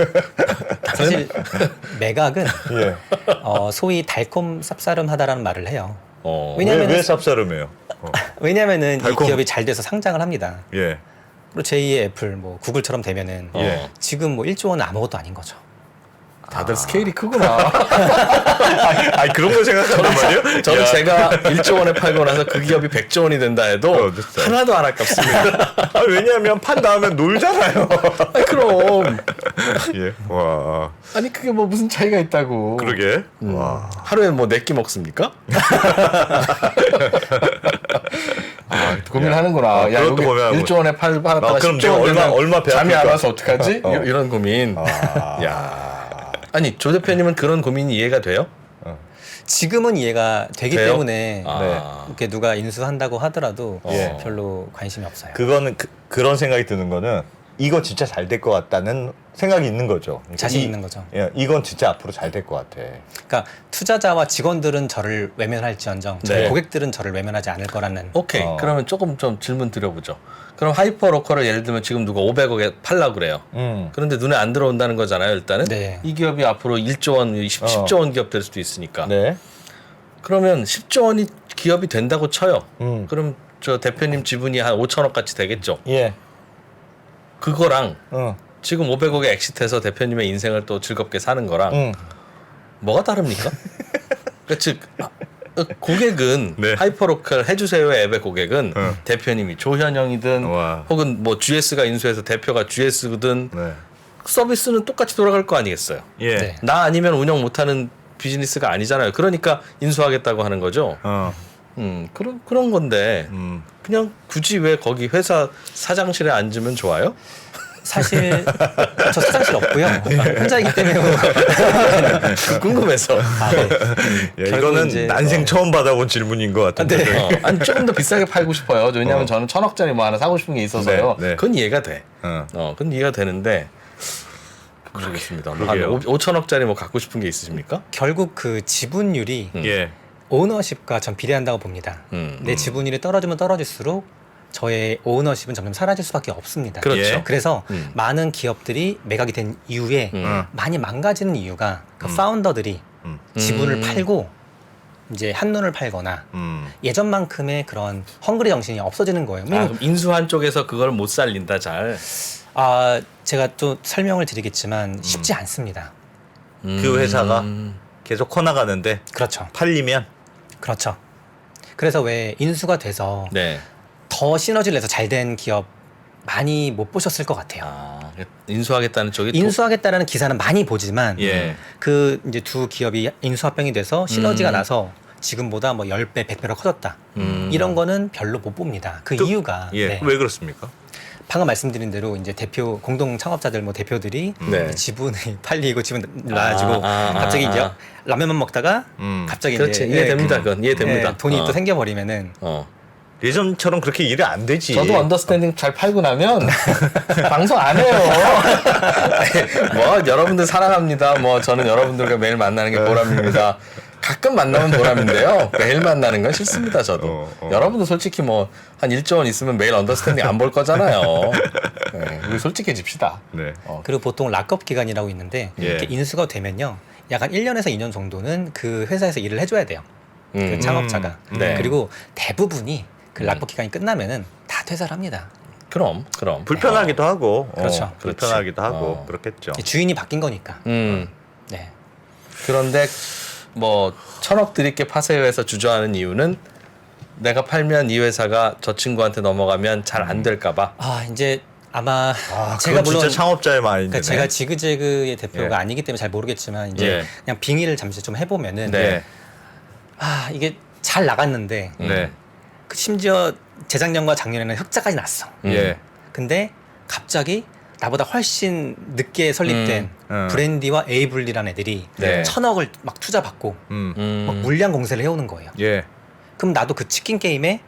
매각은 예. 소위 달콤 쌉싸름하다라는 말을 해요. 왜 쌉싸름해요? 왜냐면은 이 달콤. 기업이 잘 돼서 상장을 합니다. 예. 그리고 제2의 애플, 뭐 구글처럼 되면은 예. 지금 뭐 1조 원은 아무것도 아닌 거죠. 다들 스케일이 크구나. 아니 그런 걸 생각한단 말이에요? 저는 야. 제가 1조 원에 팔고 나서 그 기업이 100조 원이 된다 해도 진짜. 하나도 안 아깝습니다. 왜냐하면 판 다음에 놀잖아요. 그럼. 예. 와. 아니 그게 뭐 무슨 차이가 있다고. 그러게. 와. 하루에 뭐 4끼 먹습니까? 고민하는구나. 야, 그것도 여기 고민하고. 1조 원에 팔았다가 그럼 10조 내가 원 얼마 배 잠이 아플까? 안 와서 어떡하지? 이런 고민. 아. 야. 아니 조 대표님은 그런 고민이 이해가 돼요? 지금은 이해가 되기 돼요? 때문에 아. 이렇게 누가 인수한다고 하더라도 예. 별로 관심이 없어요. 그거는 그런 생각이 드는 거는 이거 진짜 잘 될 것 같다는 생각이 있는 거죠. 그러니까 자신 있는 거죠. 예, 이건 진짜 앞으로 잘 될 것 같아. 그러니까 투자자와 직원들은 저를 외면할지언정 저희 네. 고객들은 저를 외면하지 않을 거라는. 오케이. 그러면 조금 좀 질문 드려보죠. 그럼 하이퍼로컬을 예를 들면 지금 누가 500억에 팔라고 그래요. 그런데 눈에 안 들어온다는 거잖아요. 일단은 네. 이 기업이 앞으로 1조 원, 10조 원 기업 될 수도 있으니까. 네. 그러면 10조 원이 기업이 된다고 쳐요. 음. 그럼 저 대표님 지분이 한 5천억 같이 되겠죠. 예. 그거랑 응. 지금 500억에 엑시트해서 대표님의 인생을 또 즐겁게 사는 거랑 응. 뭐가 다릅니까? 그러니까 즉 고객은 네. 하이퍼로컬 해주세요 앱의 고객은 응. 대표님이 조현영이든 와. 혹은 뭐 GS가 인수해서 대표가 GS든 네. 서비스는 똑같이 돌아갈 거 아니겠어요. 예. 네. 나 아니면 운영 못하는 비즈니스가 아니잖아요. 그러니까 인수하겠다고 하는 거죠. 그런 건데 그냥 굳이 왜 거기 회사 사장실에 앉으면 좋아요? 사실 저 사장실 없고요. 혼자이기 때문에. 궁금해서. 네. 예, 결국 이거는 이제, 난생 처음 받아본 질문인 것 같은데. 네. 아니 조금 더 비싸게 팔고 싶어요. 왜냐하면 저는 1,000억짜리 뭐 하나 사고 싶은 게 있어서요. 네, 네. 그건 이해가 돼. 어. 그건 이해가 되는데 모르겠습니다. 한 그러게요. 5천억짜리 뭐 갖고 싶은 게 있으십니까? 결국 그 지분율이 예. 오너십과 전 비례한다고 봅니다. 내 지분율이 떨어지면 떨어질수록 저의 오너십은 점점 사라질 수밖에 없습니다. 그렇죠. 예. 그래서 많은 기업들이 매각이 된 이후에 많이 망가지는 이유가 그 파운더들이 지분을 팔고 이제 한눈을 팔거나 예전만큼의 그런 헝그리 정신이 없어지는 거예요. 그럼 인수한 쪽에서 그걸 못 살린다 잘. 제가 또 설명을 드리겠지만 쉽지 않습니다. 그 회사가 계속 커나가는데 그렇죠. 팔리면 그렇죠. 그래서 왜 인수가 돼서 네. 더 시너지를 내서 잘 된 기업 많이 못 보셨을 것 같아요. 아, 인수하겠다는 쪽이 인수하겠다는 기사는 많이 보지만 예. 그 이제 두 기업이 인수합병이 돼서 시너지가 나서 지금보다 뭐 10배, 100배로 커졌다. 이런 거는 별로 못 봅니다. 그 이유가 예. 네. 왜 그렇습니까? 방금 말씀드린 대로 이제 대표 공동 창업자들 뭐 대표들이 네. 지분이 팔리고 지분 나가지고 갑자기 이제 라면만 먹다가 갑자기 그렇지. 이제 이해됩니다. 그건 이해됩니다. 예, 돈이 또 생겨버리면은 예전처럼 그렇게 일이 안 되지. 저도 언더스탠딩 잘 팔고 나면 방송 안 해요. 뭐 여러분들 사랑합니다. 뭐 저는 여러분들과 매일 만나는 게 보람입니다. 가끔 만나면 보람인데요. 매일 만나는 건 싫습니다. 저도. 여러분도 솔직히 뭐 한 1조 원 있으면 매일 언더스탠딩 안 볼 거잖아요. 네, 우리 솔직해집시다. 네. 그리고 보통 락업 기간이라고 있는데 예. 이렇게 인수가 되면요. 약 한 1년에서 2년 정도는 그 회사에서 일을 해줘야 돼요. 그 창업자가. 네. 그리고 대부분이 그 락업 기간이 끝나면은 다 퇴사를 합니다. 그럼. 불편하기도 하고. 그렇죠. 불편하기도 하고 그렇겠죠. 주인이 바뀐 거니까. 네. 그런데 뭐 1,000억 드릴게 파세요 해서 주저하는 이유는 내가 팔면 이 회사가 저 친구한테 넘어가면 잘 안 될까봐. 아 이제 아마 제가 진짜 창업자의 마인드네. 그러니까 제가 지그재그의 대표가 예. 아니기 때문에 잘 모르겠지만 이제 예. 그냥 빙의를 잠시 좀 해보면은 네. 아 이게 잘 나갔는데 네. 그 심지어 재작년과 작년에는 흑자까지 났어. 예. 근데 갑자기 나보다 훨씬 늦게 설립된 브랜디와 에이블리라는 애들이 네. 1,000억을 막 투자받고 막 물량 공세를 해오는 거예요. 예. 그럼 나도 그 치킨 게임에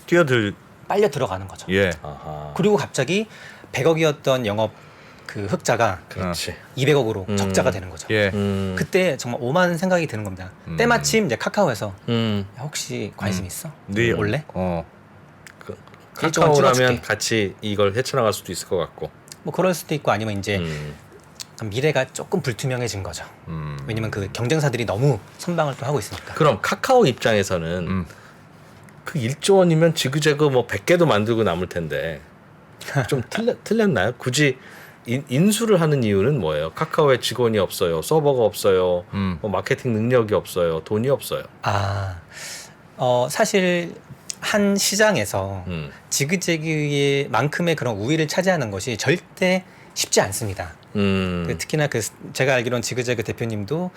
뛰어들. 빨려 들어가는 거죠. 예. 아하. 그리고 갑자기 100억이었던 영업 그 흑자가 그렇지. 200억으로 적자가 되는 거죠. 예. 그때 정말 오만 생각이 드는 겁니다. 때마침 이제 카카오에서 야, 혹시 관심 있어? 네. 올래? 카카오라면 찍어줄게. 같이 이걸 헤쳐나갈 수도 있을 것 같고. 뭐 그럴 수도 있고 아니면 이제 미래가 조금 불투명해진 거죠. 왜냐면 그 경쟁사들이 너무 선방을 또 하고 있으니까. 그럼 카카오 입장에서는 그 1조 원이면 지그재그 뭐 100개도 만들고 남을 텐데 좀 틀렸나요? 굳이 인수를 하는 이유는 뭐예요? 카카오에 직원이 없어요, 서버가 없어요, 뭐 마케팅 능력이 없어요, 돈이 없어요. 사실 한 시장에서 지그재그의 만큼의 그런 우위를 차지하는 것이 절대 쉽지 않습니다. 특히나 그 제가 알기로는 지그재그 대표님도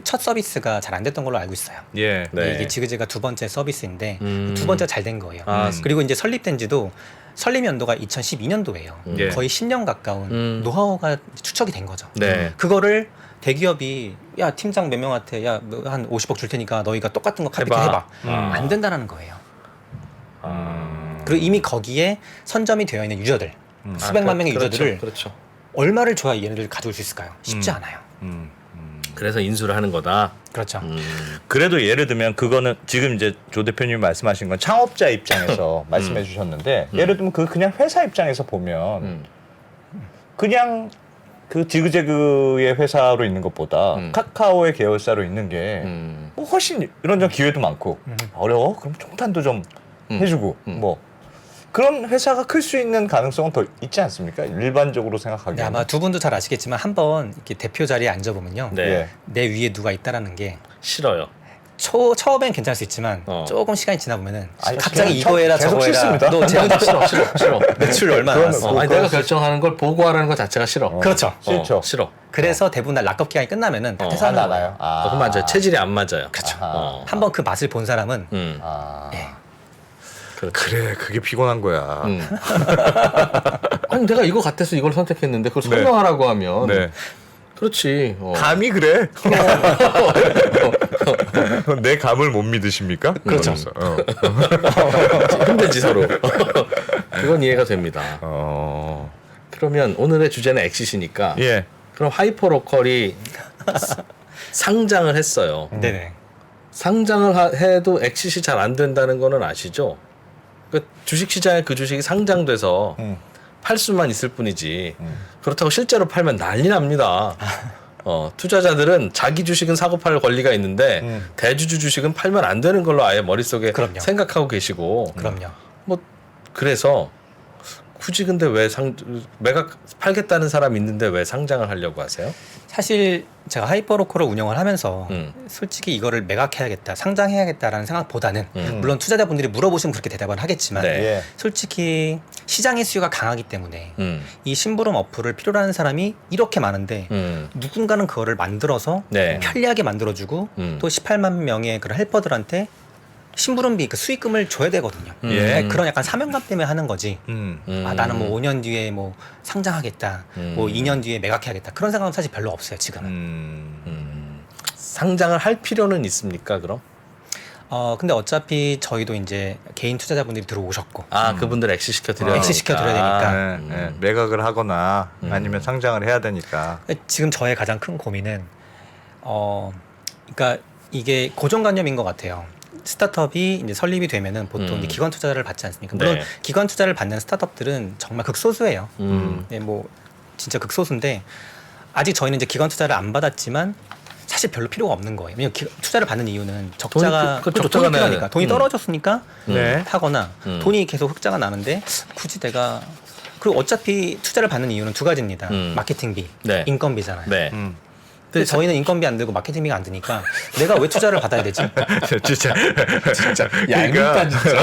첫 서비스가 잘 안 됐던 걸로 알고 있어요. 예. 네. 이게 지그재그가 두 번째 서비스인데 두 번째가 잘 된 거예요. 아, 그리고 이제 설립된 지도 설립 연도가 2012년도예요. 예. 거의 10년 가까운 노하우가 추척이 된 거죠. 네. 그거를 대기업이 야 팀장 몇 명한테 야 한 50억 줄 테니까 너희가 똑같은 거 카피트 해봐. 안 된다라는 거예요. 그리고 이미 거기에 선점이 되어 있는 유저들 수백만 명의 유저들을 그렇죠. 얼마를 줘야 얘네를 가져올 수 있을까요? 쉽지 않아요. 그래서 인수를 하는 거다. 그렇죠. 그래도 예를 들면 그거는 지금 이제 조 대표님이 말씀하신 건 창업자 입장에서 말씀해 주셨는데 예를 들면 그 그냥 회사 입장에서 보면 그냥 그 지그재그의 회사로 있는 것보다 카카오의 계열사로 있는 게 뭐 훨씬 이런저런 기회도 많고 어려워? 그럼 총탄도 좀 해주고 뭐 그런 회사가 클 수 있는 가능성은 더 있지 않습니까? 일반적으로 생각하기에는. 네, 아마 두 분도 잘 아시겠지만 한번 이렇게 대표 자리에 앉아보면요. 네. 예. 내 위에 누가 있다라는 게 싫어요. 처음엔 괜찮을 수 있지만 조금 시간이 지나 보면은 아니, 갑자기 그냥 이거 해라 계속 저거 해라. 싫습니다. 너 재무 싫어. 매출 얼마 나왔어? 아니 내가 결정하는 걸 보고하라는 것 자체가 싫어. 그렇죠. 싫죠. 싫어. 그래서 대부분 다 락업 기간이 끝나면은 다 안 퇴사하는 거예요. 알아요. 그거 맞아요. 체질이 안 맞아요. 그렇죠. 아하. 한번 그 맛을 본 사람은 아. 예. 그래, 그게 피곤한 거야. 아니 내가 이거 같아서 이걸 선택했는데 그걸 설명하라고 하면 네. 그렇지. 감이 그래. 내 감을 못 믿으십니까? 그렇죠. 힘들지 서로. 그건 이해가 됩니다. 어. 그러면 오늘의 주제는 엑시시니까 예. 그럼 하이퍼로컬이 상장을 했어요. 네네. 상장을 해도 엑시시 잘 안 된다는 거는 아시죠? 그 주식시장에 그 주식이 상장돼서 팔 수만 있을 뿐이지 그렇다고 실제로 팔면 난리 납니다. 투자자들은 자기 주식은 사고 팔 권리가 있는데 대주주 주식은 팔면 안 되는 걸로 아예 머릿속에 그럼요. 생각하고 계시고 그럼요. 뭐 그래서 굳이 근데 왜 매각 팔겠다는 사람 있는데 왜 상장을 하려고 하세요? 사실 제가 하이퍼로컬을 운영을 하면서 솔직히 이거를 매각해야겠다, 상장해야겠다라는 생각보다는 물론 투자자분들이 물어보시면 그렇게 대답은 하겠지만 네. 예. 솔직히 시장의 수요가 강하기 때문에 이 심부름 어플을 필요로 하는 사람이 이렇게 많은데 누군가는 그거를 만들어서 네. 편리하게 만들어주고 또 18만 명의 그런 헬퍼들한테 심부름비 그 수익금을 줘야 되거든요. 예. 그러니까 그런 약간 사명감 때문에 하는 거지. 아, 나는 뭐 음. 5년 뒤에 뭐 상장하겠다, 뭐 2년 뒤에 매각해야겠다 그런 생각은 사실 별로 없어요 지금은. 상장을 할 필요는 있습니까? 그럼? 근데 어차피 저희도 이제 개인 투자자분들이 들어오셨고 그분들 엑시 시켜 드려야 엑시 시켜드려야 되니까. 네, 네. 매각을 하거나 아니면 상장을 해야 되니까. 지금 저의 가장 큰 고민은 그러니까 이게 고정관념인 것 같아요. 스타트업이 이제 설립이 되면은 보통 이제 기관 투자를 받지 않습니까? 물론 네. 기관 투자를 받는 스타트업들은 정말 극소수예요. 네, 뭐 진짜 극소수인데 아직 저희는 이제 기관 투자를 안 받았지만 사실 별로 필요가 없는 거예요. 왜냐면 투자를 받는 이유는 적자가 그 그렇죠, 적자가 돈이 필요하니까 돈이 떨어졌으니까 네. 하거나 돈이 계속 흑자가 나는데 굳이 내가 그리고 어차피 투자를 받는 이유는 두 가지입니다. 마케팅비, 네. 인건비잖아요. 네. 근데 저희는 인건비 안 들고 마케팅비가 안 드니까 내가 왜 투자를 받아야 되지? 진짜 얄밉다, 진짜.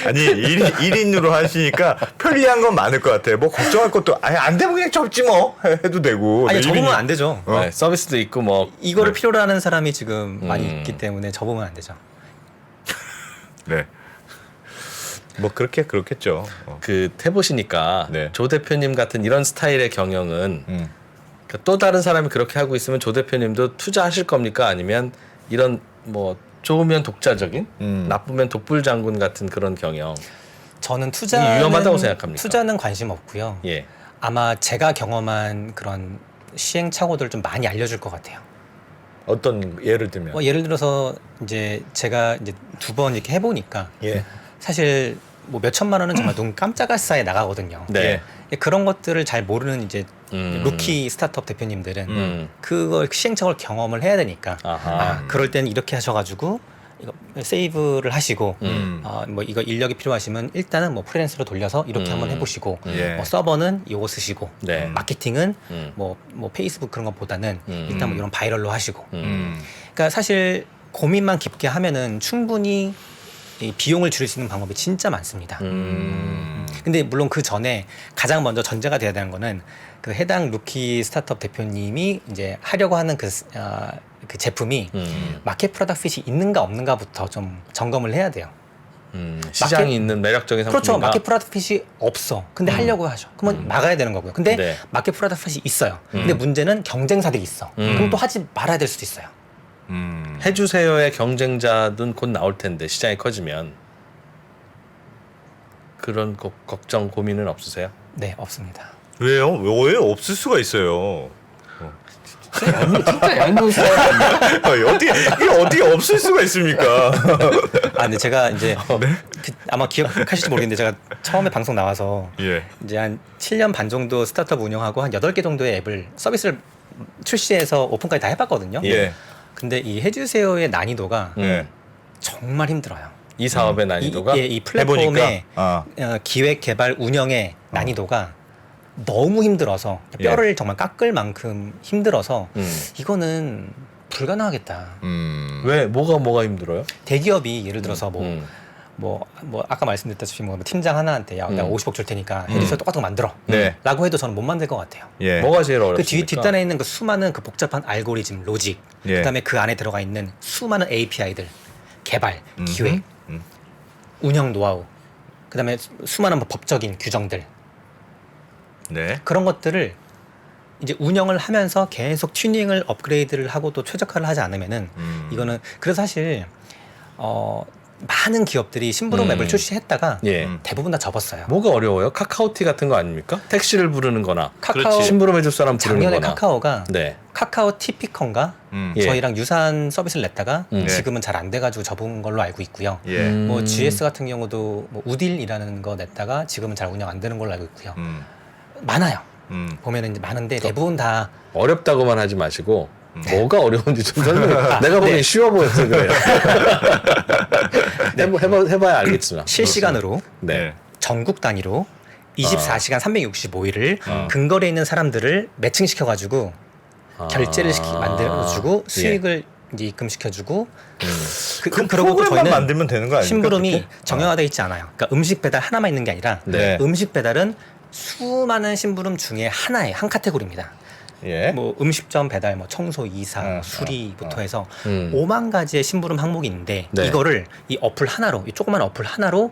아니 1인으로 하시니까 편리한 건 많을 것 같아요. 뭐 걱정할 것도 아니 안 되면 그냥 접지 뭐 해도 되고. 아니 네, 접으면 일인이- 안 되죠. 네, 서비스도 있고 뭐 이거를 필요로 하는 사람이 지금 많이 있기 때문에 접으면 안 되죠. 네. 뭐 그렇겠죠. 그 해보시니까 네. 조 대표님 같은 이런 스타일의 경영은 그러니까 또 다른 사람이 그렇게 하고 있으면 조 대표님도 투자하실 겁니까? 아니면 이런 뭐 좋으면 독자적인, 나쁘면 독불장군 같은 그런 경영. 저는 투자는 위험하다고 생각합니까? 투자는 관심 없고요. 예. 아마 제가 경험한 그런 시행착오들을 좀 많이 알려줄 것 같아요. 어떤 예를 들면. 예를 들어서 이제 제가 이제 2번 이렇게 해보니까 예. 사실 뭐 몇 천만 원은 정말 눈 깜짝할 사이에 나가거든요. 네. 그런 것들을 잘 모르는 이제 루키 스타트업 대표님들은 그걸 시행착오를 경험을 해야 되니까 아하. 그럴 때는 이렇게 하셔가지고 이거 세이브를 하시고 뭐 이거 인력이 필요하시면 일단은 뭐 프리랜서로 돌려서 이렇게 한번 해보시고 예. 뭐 서버는 이거 쓰시고 네. 마케팅은 뭐 페이스북 그런 것보다는 일단 뭐 이런 바이럴로 하시고 그러니까 사실 고민만 깊게 하면은 충분히 이 비용을 줄일 수 있는 방법이 진짜 많습니다. 근데 물론 그 전에 가장 먼저 전제가 돼야 되는 거는 그 해당 루키 스타트업 대표님이 이제 하려고 하는 그 제품이 마켓 프로덕트 핏이 있는가 없는가부터 좀 점검을 해야 돼요. 시장이 있는 매력적인 상품인가? 그렇죠. 마켓 프로덕트 핏이 없어. 근데 하려고 하죠. 그러면 막아야 되는 거고요. 근데 네. 마켓 프로덕트 핏이 있어요. 근데 문제는 경쟁사들이 있어. 그럼 또 하지 말아야 될 수도 있어요. 해주세요의 경쟁자는 곧 나올 텐데 시장이 커지면 그런 걱정 고민은 없으세요? 네, 없습니다. 왜요? 왜 없을 수가 있어요. 진짜 얄미운 사람. 이게 어떻게 없을 수가 있습니까? 근데 제가 이제 아마 기억하실지 모르겠는데 제가 처음에 방송 나와서 예. 이제 한 7년 반 정도 스타트업 운영하고 한 8개 정도의 서비스를 출시해서 오픈까지 다 해봤거든요. 예. 근데 이 해주세요의 난이도가 예. 정말 힘들어요. 이 사업의 난이도가 이 플랫폼의 해보니까? 기획, 개발, 운영의 난이도가 너무 힘들어서 뼈를 정말 깎을 만큼 힘들어서 이거는 불가능하겠다. 왜 뭐가 힘들어요? 대기업이 예를 들어서 뭐 아까 말씀드렸다시피 뭐 팀장 하나한테 야 내가 50억 줄 테니까 해주세요 똑같은 거 만들어 네. 라고 해도 저는 못 만들 것 같아요. 예. 뭐가 제일 그 어렵습니까? 뒷단에 있는 그 수많은 그 복잡한 알고리즘, 로직, 예. 그다음에 그 안에 들어가 있는 수많은 API들, 개발, 기획, 운영 노하우, 그다음에 수많은 뭐 법적인 규정들 네. 그런 것들을 이제 운영을 하면서 계속 튜닝을 업그레이드를 하고 또 최적화를 하지 않으면은 이거는 그래서 사실 많은 기업들이 심부름 앱을 출시했다가 예. 대부분 다 접었어요. 뭐가 어려워요? 카카오티 같은 거 아닙니까? 택시를 부르는 거나 카카오 심부름 해줄 사람 부르는 작년에 거나 카카오가 네. 카카오 티피컨가 예. 저희랑 유사한 서비스를 냈다가 네. 지금은 잘 안 돼가지고 접은 걸로 알고 있고요. 예. 뭐 GS 같은 경우도 뭐 우딜이라는 거 냈다가 지금은 잘 운영 안 되는 걸로 알고 있고요. 많아요. 보면은 이제 많은데 대부분 다 어렵다고만 하지 마시고 뭐가 어려운지 좀 설명해. 내가 보기엔 네. 쉬워 보여서 그래요. 해봐야 알겠지만 실시간으로 네. 전국 단위로 24시간 365일을 근거리에 있는 사람들을 매칭시켜가지고 결제를 만들어주고 수익을 이제 입금시켜주고 그 그러고 또 프로그램만 저희는 만들면 되는 거 아닙니까? 심부름이 그렇게? 정형화되어 있지 않아요. 그러니까 음식 배달 하나만 있는 게 아니라 네. 음식 배달은 수많은 심부름 중에 하나의 한 카테고리입니다. 예. 뭐 음식점 배달, 뭐 청소, 이사, 수리부터 해서 5만 가지의 심부름 항목이 있는데 네. 이거를 이 어플 하나로, 이 조그만 어플 하나로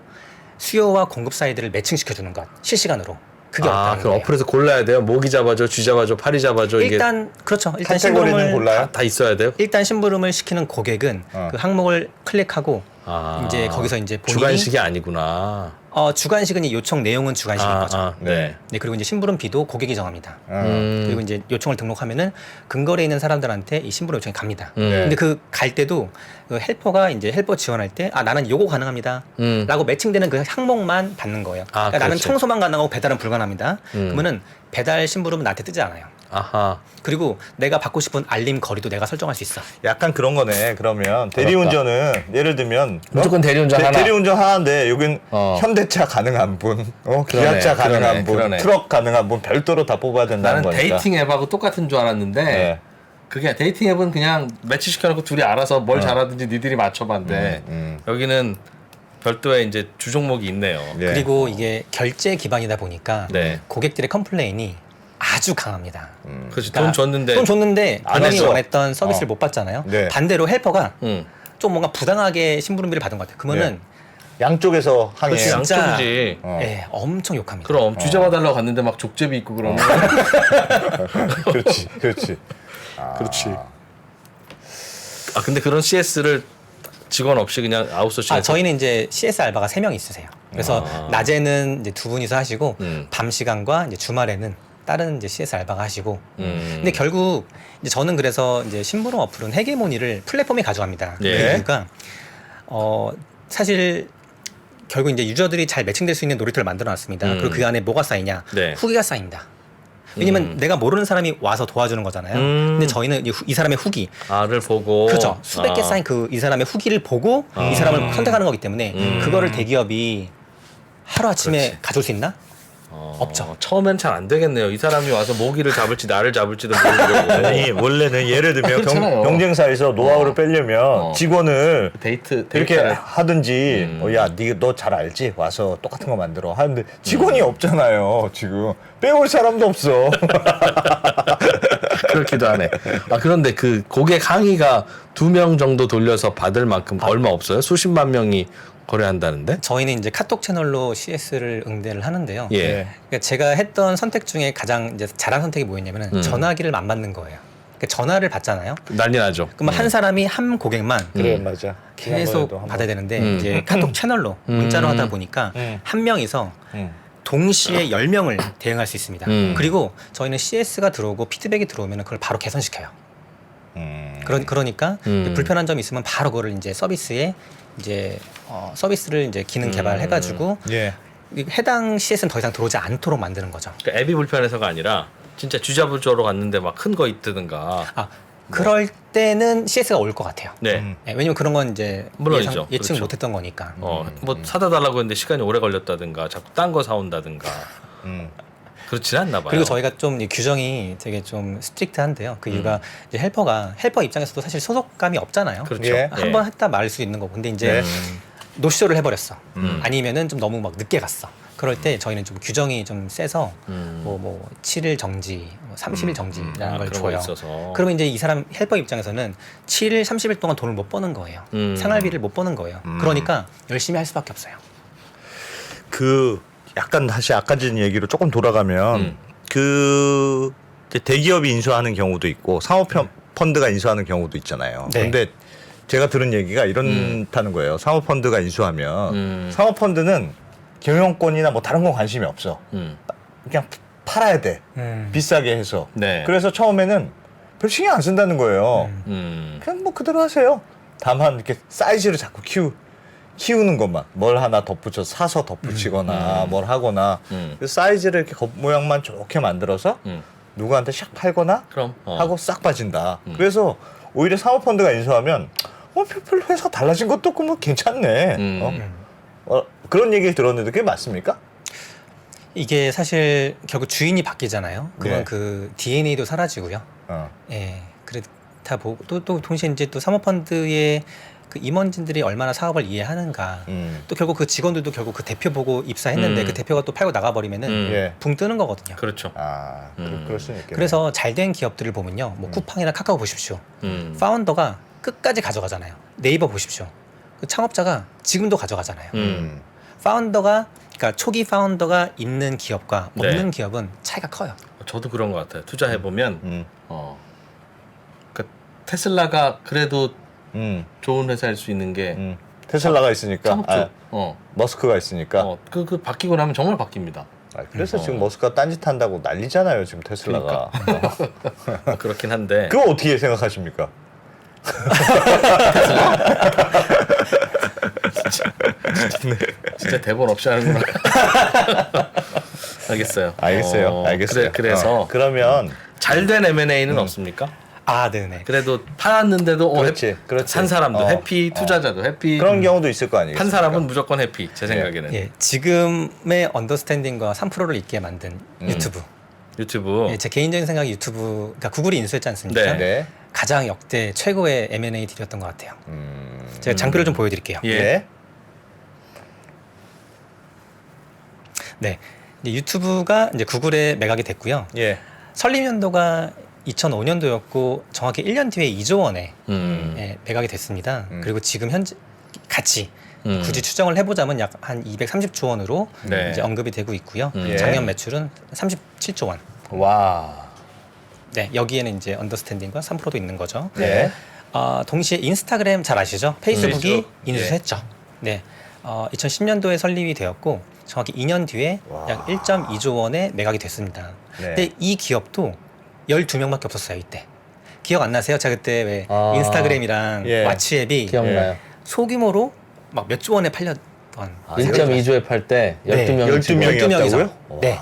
수요와 공급 사이드를 매칭시켜 주는 것 실시간으로. 그게 없다는 그 거예요. 어플에서 골라야 돼요. 모기 잡아줘, 쥐 잡아줘, 파리 잡아줘. 일단 그렇죠. 일단 카테고리는 심부름을 골라요? 다 있어야 돼요. 일단 심부름을 시키는 고객은 그 항목을 클릭하고 이제 거기서 이제 본인이 주간식이 아니구나. 주간식은 이 요청 내용은 주간식인 거죠. 네. 네, 그리고 이제 심부름비도 고객이 정합니다. 음. 그리고 이제 요청을 등록하면은 근거리에 있는 사람들한테 이 심부름 요청이 갑니다. 네. 근데 그 갈 때도 그 헬퍼가 이제 헬퍼 지원할 때 나는 요거 가능합니다. 라고 매칭되는 그 항목만 받는 거예요. 그러니까 나는 그렇지. 청소만 가능하고 배달은 불가능합니다. 그러면은 배달 심부름은 나한테 뜨지 않아요. 아하. 그리고 내가 받고 싶은 알림 거리도 내가 설정할 수 있어. 약간 그런 거네. 그러면 대리운전은 예를 들면 무조건 대리운전 하나. 대리운전 하나인데 여긴 현대차 가능한 분, 기아차 가능한 분, 그러네. 트럭 가능한 분 별도로 다 뽑아야 된다는 나는 거니까. 데이팅 앱하고 똑같은 줄 알았는데 네. 그게 데이팅 앱은 그냥 매치 시켜놓고 둘이 알아서 뭘 잘하든지 니들이 맞춰봤는데 여기는 별도의 이제 주종목이 있네요. 예. 그리고 이게 결제 기반이다 보니까 네. 고객들의 컴플레인이 아주 강합니다. 그렇지. 그러니까 돈 줬는데 돈 줬는데 안 본인이 했어. 원했던 서비스를 못 받잖아요. 네. 반대로 헬퍼가 응. 좀 뭔가 부당하게 심부름비를 받은 것 같아요. 그러면은 양쪽에서 항해. 그렇지, 진짜 양쪽이지. 예, 엄청 욕합니다. 그럼 쥐 잡아달라고 갔는데 막 족제비 있고 그러면 그렇지, 그렇지. 그렇지. 근데 그런 CS를 직원 없이 그냥 아웃소싱. 저희는 이제 CS 알바가 3명 있으세요. 그래서 낮에는 이제 2분이서 하시고 밤 시간과 이제 주말에는 다른 이제 CS 알바가 하시고. 근데 결국 이제 저는 그래서 이제 심부름 어플은 헤게모니를 플랫폼에 가져갑니다. 예. 그 이유가 사실 결국 이제 유저들이 잘 매칭될 수 있는 놀이터를 만들어 놨습니다. 그리고 그 안에 뭐가 쌓이냐? 네. 후기가 쌓인다. 왜냐면 내가 모르는 사람이 와서 도와주는 거잖아요. 근데 저희는 이 사람의 후기, 를 보고 그렇죠. 수백 개 쌓인 이 사람의 후기를 보고 이 사람을 선택하는 거기 때문에 그거를 대기업이 하루 아침에 가져올 수 있나? 없죠. 처음엔 잘 안 되겠네요. 이 사람이 와서 모기를 잡을지 나를 잡을지도 모르고. 아니 원래는 예를 들면 그렇잖아요. 경쟁사에서 노하우를 빼려면 직원을 데이트 이렇게 데이트를- 하든지 야, 너 잘 알지? 와서 똑같은 거 만들어 하는데 직원이 없잖아요. 지금 빼올 사람도 없어. 그렇기도 하네. 그런데 그 고객 항의가 2명 정도 돌려서 받을 만큼 얼마 없어요? 수십만 명이 거래한다는데? 저희는 이제 카톡 채널로 CS를 응대를 하는데요. 예. 그러니까 제가 했던 선택 중에 가장 이제 잘한 선택이 뭐였냐면은 전화기를 안 받는 거예요. 그러니까 전화를 받잖아요. 난리 나죠. 그러면 한 사람이 한 고객만 그래 맞아. 계속 받아야 되는데 이제 카톡 채널로 문자로 하다 보니까 한 명이서 동시에 10명을 대응할 수 있습니다. 그리고 저희는 CS가 들어오고 피드백이 들어오면 그걸 바로 개선시켜요. 그러니까 불편한 점이 있으면 바로 그거를 이제 서비스에 이제 서비스를 이제 기능 개발해가지고 예. 해당 CS는 더 이상 들어오지 않도록 만드는 거죠. 그러니까 앱이 불편해서가 아니라 진짜 쥐잡으러 갔는데 막 큰 거 있다든가. 그럴 때는 CS가 올 것 같아요. 네. 왜냐면 그런 건 이제 물론이죠. 예측 그렇죠. 못했던 거니까. 뭐 사다 달라고 했는데 시간이 오래 걸렸다든가 자꾸 딴 거 사온다든가. 그렇진 않나 봐요. 그리고 저희가 좀 이 규정이 되게 좀 스트릭트한데요. 그 이유가 이제 헬퍼 입장에서도 사실 소속감이 없잖아요. 그렇죠. 예. 한 번 했다 말할 수 있는 거고. 근데 이제 노쇼를 해버렸어. 아니면은 좀 너무 막 늦게 갔어. 그럴 때 저희는 좀 규정이 좀 세서 뭐 7일 정지, 30일 정지라는 걸 그런 거 줘요. 있어서. 그러면 이제 이 사람 헬퍼 입장에서는 7일, 30일 동안 돈을 못 버는 거예요. 생활비를 못 버는 거예요. 그러니까 열심히 할 수밖에 없어요. 그 약간 다시 아까 전 얘기로 조금 돌아가면 그 이제 대기업이 인수하는 경우도 있고 사업 펀드가 인수하는 경우도 있잖아요. 네. 근데 제가 들은 얘기가 이렇다는 거예요. 사업 펀드가 인수하면 사업 펀드는 경영권이나 뭐 다른 건 관심이 없어. 그냥 팔아야 돼. 비싸게 해서. 네. 그래서 처음에는 별 신경 안 쓴다는 거예요. 그냥 뭐 그대로 하세요. 다만 이렇게 사이즈를 자꾸 키우는 것만 뭘 하나 덧붙여 사서 덧붙이거나 뭘 하거나 그 사이즈를 이렇게 겉모양만 좋게 만들어서 누구한테 샥 팔거나 그럼 하고 싹 빠진다. 그래서 오히려 사모펀드가 인수하면 별로 회사 달라진 것도 없고 뭐 괜찮네. 그런 얘기를 들었는데 그게 맞습니까? 이게 사실 결국 주인이 바뀌잖아요. 그건 네. 그 DNA도 사라지고요. 예, 그렇다 보고 또 동시에 이제 또 사모펀드의 그 임원진들이 얼마나 사업을 이해하는가. 또 결국 그 직원들도 결국 그 대표 보고 입사했는데 그 대표가 또 팔고 나가버리면은 예. 붕 뜨는 거거든요. 그렇죠. 그럴 수는 있겠네요. 그래서 잘 된 기업들을 보면요, 뭐 쿠팡이나 카카오 보십시오. 파운더가 끝까지 가져가잖아요. 네이버 보십시오. 그 창업자가 지금도 가져가잖아요. 파운더가 그러니까 초기 파운더가 있는 기업과 네. 없는 기업은 차이가 커요. 저도 그런 것 같아요. 투자해 보면 그러니까 테슬라가 그래도 좋은 회사일 수 있는 게 테슬라가 있으니까 창업주. 머스크가 있으니까 그 바뀌고 나면 정말 바뀝니다. 그래서 지금 머스크가 딴짓 한다고 난리잖아요 지금 테슬라가. 그렇긴 한데. 그거 어떻게 생각하십니까? 진짜 대본 없이 하는구나. 알겠어요. 알겠어요. 그래서 그러면 잘된 M&A는 없습니까? 아, 네네. 그래도 팔았는데도 그렇지. 산 사람도 해피, 투자자도 해피. 그런 경우도 있을 거 아니에요. 판 사람은 무조건 해피. 제 생각에는. 예, 지금의 언더스탠딩과 3%를 있게 만든 유튜브. 유튜브. 예, 제 개인적인 생각이 유튜브, 그러니까 구글이 인수했지 않습니까? 네. 가장 역대 최고의 M&A 딜이었던 것 같아요. 제가 장표를 좀 보여드릴게요. 예. 네. 네, 이제 유튜브가 이제 구글에 매각이 됐고요. 예. 설립 연도가 2005년도였고 정확히 1년 뒤에 2조 원에 예, 매각이 됐습니다. 그리고 지금 현재 같이 굳이 추정을 해보자면 약 한 230조 원으로 네. 이제 언급이 되고 있고요. 예. 작년 매출은 37조 원. 와. 네, 여기에는 이제 언더스탠딩과 3%도 있는 거죠. 네. 동시에 인스타그램 잘 아시죠? 페이스북이 페이스북. 인수했죠. 네, 2010년도에 설립이 되었고 정확히 2년 뒤에 와. 약 1.2조 원에 매각이 됐습니다. 네. 근데 이 기업도 12명밖에 없었어요 이때. 기억 안 나세요? 제가 그때 왜 인스타그램이랑 예. 왓츠앱이 기억나요. 소규모로 막 몇 조 원에 팔렸던 1.2조에 팔 때 네. 12명이 12명이었다고요? 네.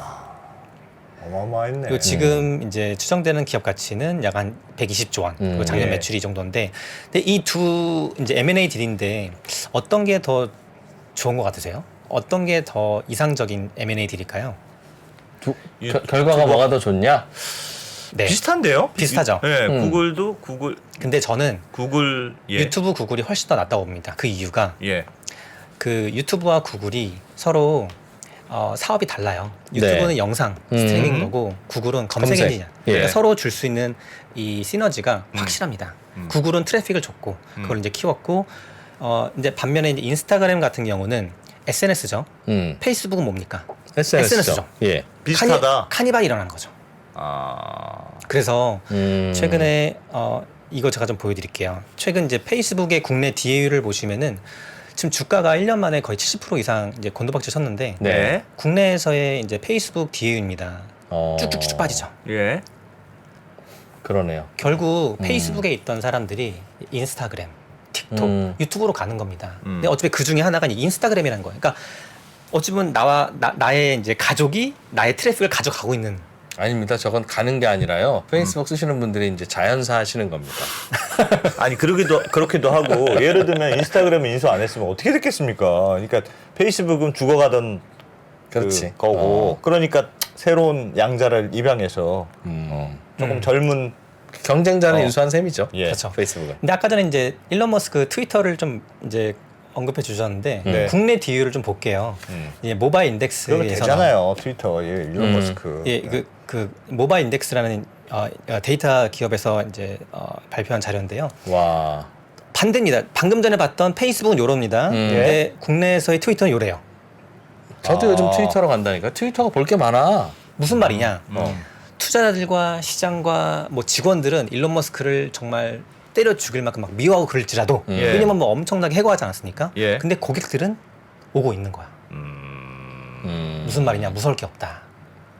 어마어마했네. 그리고 지금 이제 추정되는 기업 가치는 약 한 120조 원. 그리고 작년 예. 매출이 이 정도인데, 근데 이 두 이제 M&A 딜인데 어떤 게 더 좋은 것 같으세요? 어떤 게 더 이상적인 M&A 딜일까요? 결과가 뭐가 더 좋냐? 네. 비슷한데요? 비슷하죠. 네, 구글도 구글 근데 저는 예. 유튜브 구글이 훨씬 더 낫다고 봅니다. 그 이유가 예. 그 유튜브와 구글이 서로 사업이 달라요. 유튜브는 네. 영상 스트리밍 거고 구글은 검색 검색. 엔진이야. 예. 그러니까 서로 줄 수 있는 이 시너지가 확실합니다. 구글은 트래픽을 줬고 그걸 이제 키웠고 이제 반면에 이제 인스타그램 같은 경우는 SNS죠. 페이스북은 뭡니까? SNS죠. 예. 비슷하다. 카니발이 일어난 거죠. 그래서 최근에 이거 제가 좀 보여드릴게요. 최근 이제 페이스북의 국내 DAU를 보시면은 지금 주가가 1년 만에 거의 70% 이상 이제 곤두박질 쳤는데 네. 국내에서의 이제 페이스북 DAU입니다. 쭉쭉쭉 빠지죠. 예. 그러네요. 결국 페이스북에 있던 사람들이 인스타그램, 틱톡, 유튜브로 가는 겁니다. 근데 어차피 그 중에 하나가 이제 인스타그램이라는 거예요. 그러니까 어찌 보면 나의 이제 가족이 나의 트래픽을 가져가고 있는. 아닙니다. 저건 가는 게 아니라요. 페이스북 쓰시는 분들이 이제 자연사 하시는 겁니다. 아니 그렇기도 하고 예를 들면 인스타그램을 인수 안 했으면 어떻게 됐겠습니까? 그러니까 페이스북은 죽어가던 그렇지. 그 거고 그러니까 새로운 양자를 입양해서 조금 젊은 경쟁자를 인수한 셈이죠. 예. 그렇죠. 페이스북은. 근데 아까 전에 이제 일론 머스크 트위터를 좀 이제 언급해 주셨는데 네. 국내 DAU를 좀 볼게요. 이제 모바일 인덱스에서 그러면 되잖아요 트위터 일론 머스크. 예, 그 모바일 인덱스라는 데이터 기업에서 이제 발표한 자료인데요. 와. 반대입니다. 방금 전에 봤던 페이스북은 요럽니다. 근데 국내에서의 트위터는 요래요. 저도 요즘 트위터로 간다니까. 트위터가 볼 게 많아. 무슨 말이냐? 투자자들과 시장과 뭐 직원들은 일론 머스크를 정말 때려 죽일 만큼 막 미워하고 그럴지라도 예. 왜냐면 뭐 엄청나게 해고하지 않았습니까? 예. 근데 고객들은 오고 있는 거야. 무슨 말이냐? 무서울 게 없다.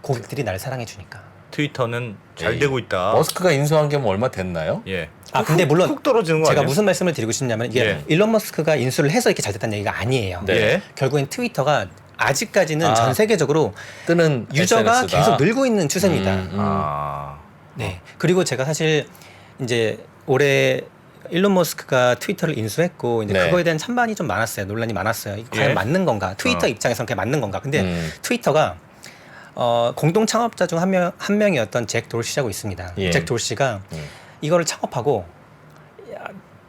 고객들이 날 사랑해 주니까. 트위터는 잘 에이. 되고 있다. 머스크가 인수한 게 뭐 얼마 됐나요? 예. 근데 물론 훅 떨어지는 거 제가 아니에요? 무슨 말씀을 드리고 싶냐면 이게 예. 일론 머스크가 인수를 해서 이렇게 잘 됐다는 얘기가 아니에요. 네. 예. 결국엔 트위터가 아직까지는 전 세계적으로 뜨는 유저가 SNS다. 계속 늘고 있는 추세입니다. 네. 그리고 제가 사실 이제 올해 일론 머스크가 트위터를 인수했고 이제 네. 그거에 대한 찬반이 좀 많았어요. 논란이 많았어요. 이거 과연 예. 맞는 건가? 트위터 입장에서는 그게 맞는 건가? 근데 트위터가 공동 창업자 중 한 명이었던 잭 돌시라고 있습니다. 예. 잭 돌시가 이거를 창업하고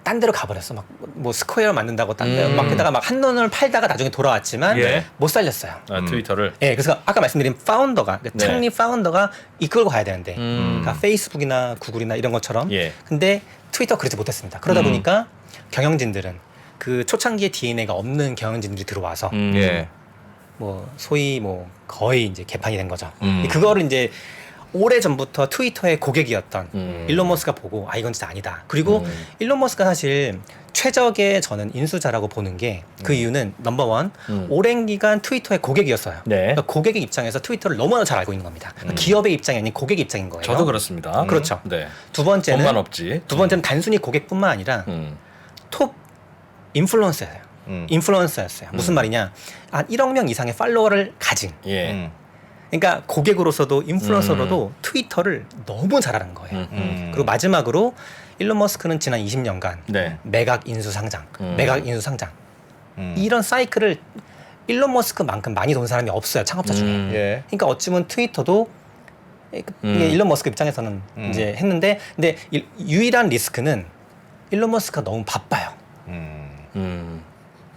딴 데로 가버렸어. 막 뭐 스퀘어 만든다고 딴 데. 막 게다가 막 한눈을 팔다가 나중에 돌아왔지만 예. 못 살렸어요. 트위터를. 예, 그래서 아까 말씀드린 파운더가 네. 창립 파운더가 이끌고 가야 되는데, 그러니까 페이스북이나 구글이나 이런 것처럼. 예. 근데 트위터 그러지 못했습니다. 그러다 보니까 경영진들은 그 초창기의 DNA가 없는 경영진들이 들어와서 예. 뭐 소위 뭐 거의 이제 개판이 된 거죠. 그거를 이제 오래 전부터 트위터의 고객이었던 일론 머스크가 보고 아 이건 진짜 아니다. 그리고 일론 머스크가 사실 최적의 저는 인수자라고 보는 게 그 이유는 넘버원 오랜 기간 트위터의 고객이었어요. 네. 그러니까 고객의 입장에서 트위터를 너무나 잘 알고 있는 겁니다. 그러니까 기업의 입장이 아닌 고객의 입장인 거예요. 저도 그렇습니다. 그렇죠. 네. 두 번째는 돈만 없지. 두 번째는 단순히 고객뿐만 아니라 톱 인플루언서예요. 인플루언서였어요. 무슨 말이냐? 한 1억 명 이상의 팔로워를 가진. 예. 그러니까 고객으로서도 인플루언서로도 트위터를 너무 잘하는 거예요. 그리고 마지막으로 일론 머스크는 지난 20년간 네. 매각 인수 상장, 매각 인수 상장 이런 사이클을 일론 머스크만큼 많이 돈 사람이 없어요. 창업자 중에. 예. 그러니까 어찌 보면 트위터도 이게 일론 머스크 입장에서는 이제 했는데 근데 유일한 리스크는 일론 머스크가 너무 바빠요.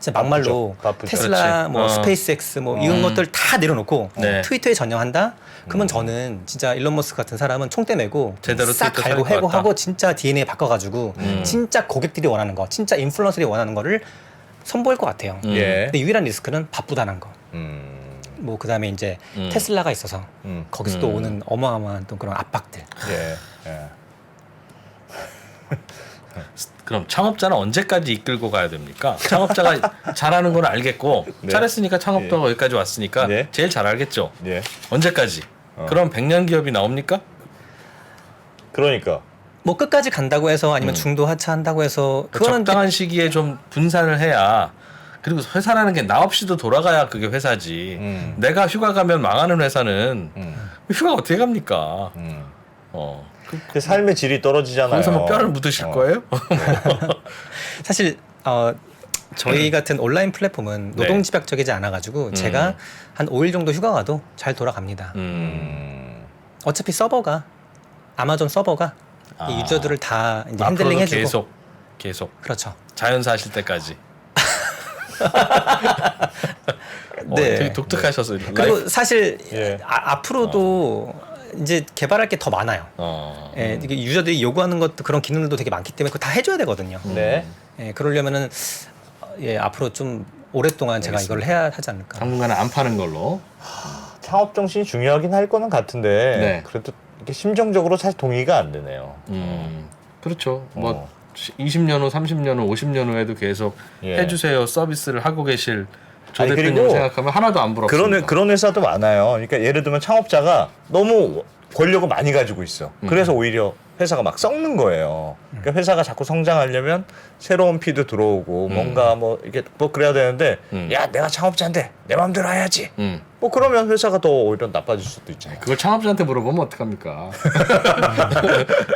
진짜 막말로 바쁘죠. 테슬라, 그렇지. 뭐 스페이스X 뭐 이런 것들 다 내려놓고 네. 트위터에 전념한다. 그러면 저는 진짜 일론 머스크 같은 사람은 총대 메고 제대로 싹 트위터 갈고 살 것 해고 같다. 하고 진짜 DNA 바꿔가지고 진짜 고객들이 원하는 거, 진짜 인플루언서들이 원하는 거를 선보일 것 같아요. 예. 근데 유일한 리스크는 바쁘다는 거. 뭐 그다음에 이제 테슬라가 있어서 거기서 또 오는 어마어마한 또 그런 압박들. 예. 예. 그럼 창업자는 언제까지 이끌고 가야 됩니까? 창업자가 잘하는 건 알겠고 네. 잘했으니까 창업자가 여기까지 왔으니까 네. 제일 잘 알겠죠. 예. 언제까지? 그럼 100년 기업이 나옵니까? 그러니까 뭐 끝까지 간다고 해서 아니면 중도 하차한다고 해서 그거는 적당한 시기에 좀 분산을 해야 그리고 회사라는 게 나 없이도 돌아가야 그게 회사지. 내가 휴가 가면 망하는 회사는 휴가 어떻게 갑니까? 그 삶의 질이 떨어지잖아요. 거기서 뭐 뼈를 묻으실 거예요? 사실 저희 같은 온라인 플랫폼은 노동 집약적이지 않아가지고 제가 한 5일 정도 휴가 가도 잘 돌아갑니다. 어차피 서버가 아마존 서버가 이 유저들을 다 이제 핸들링 앞으로도 해주고 계속 그렇죠. 자연사 하실 때까지. 네. 되게 독특하셔서 그리고 사실 예. 앞으로도 이제 개발할 게 더 많아요. 예, 이게 유저들이 요구하는 것도 그런 기능들도 되게 많기 때문에 그거 다 해줘야 되거든요. 네. 예, 그러려면은 앞으로 좀 오랫동안 제가 이걸 해야 하지 않을까. 당분간은 안 파는 걸로. 창업 정신이 중요하긴 할 거는 같은데 네. 그래도 이게 심정적으로 사실 동의가 안 되네요. 그렇죠. 뭐 20년 후, 30년 후, 50년 후에도 계속 예. 해주세요 서비스를 하고 계실 조 아니, 대표님 그리고 생각하면 하나도 안 부럽습니다. 그런 회사도 많아요. 그러니까 예를 들면 창업자가 너무 권력을 많이 가지고 있어. 그래서 오히려 회사가 막 썩는 거예요. 그러니까 회사가 자꾸 성장하려면 새로운 피드 들어오고 뭔가 뭐 이게 뭐 그래야 되는데 야 내가 창업자인데 내 마음대로 해야지. 뭐 그러면 회사가 더 오히려 나빠질 수도 있잖아요. 그걸 창업자한테 물어보면 어떡합니까?